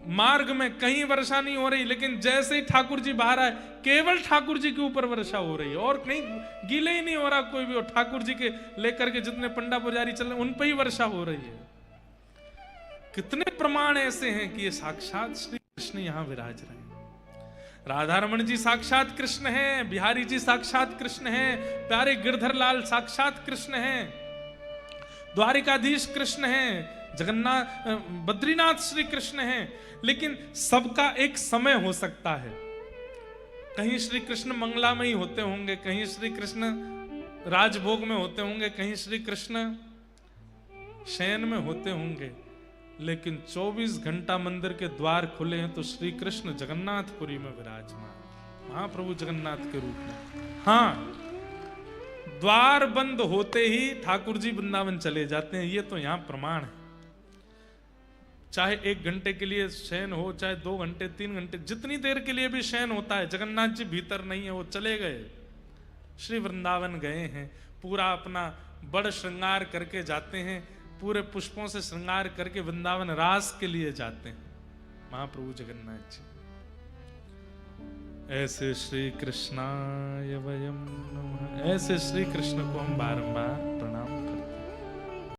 मार्ग में कहीं वर्षा नहीं हो रही, लेकिन जैसे ही ठाकुर जी बाहर आए केवल ठाकुर जी के ऊपर वर्षा हो रही है, और कहीं गीले ही नहीं हो रहा कोई भी। और ठाकुर जी के लेकर के जितने पंडा पुजारी चल रहे उन पर ही वर्षा हो रही है। कितने प्रमाण ऐसे हैं कि ये साक्षात श्री कृष्ण यहां विराज रहे हैं। राधारमण जी साक्षात कृष्ण हैं, बिहारी जी साक्षात कृष्ण हैं, प्यारे गिरधर लाल साक्षात कृष्ण हैं, द्वारिकाधीश कृष्ण हैं, जगन्नाथ बद्रीनाथ श्री कृष्ण हैं। लेकिन सबका एक समय हो सकता है। कहीं श्री कृष्ण मंगला में ही होते होंगे, कहीं श्री कृष्ण राजभोग में होते होंगे, कहीं श्री कृष्ण शयन में होते होंगे, लेकिन 24 घंटा मंदिर के द्वार खुले हैं तो श्री कृष्ण जगन्नाथपुरी में विराजमान, महाप्रभु जगन्नाथ के रूप में। हाँ, द्वार बंद होते ही ठाकुर जी वृंदावन चले जाते हैं, ये तो यहां प्रमाण है। चाहे 1 घंटे के लिए शयन हो, चाहे 2 घंटे 3 घंटे, जितनी देर के लिए भी शयन होता है, जगन्नाथ जी भीतर नहीं है, वो चले गए, श्री वृंदावन गए हैं। पूरा अपना बड़ श्रृंगार करके जाते हैं, पूरे पुष्पों से श्रृंगार करके वृंदावन रास के लिए जाते हैं महाप्रभु जगन्नाथ जी। ऐसे श्री कृष्णाय वयम नमः, ऐसे श्री कृष्ण को हम बारंबार प्रणाम करते हैं।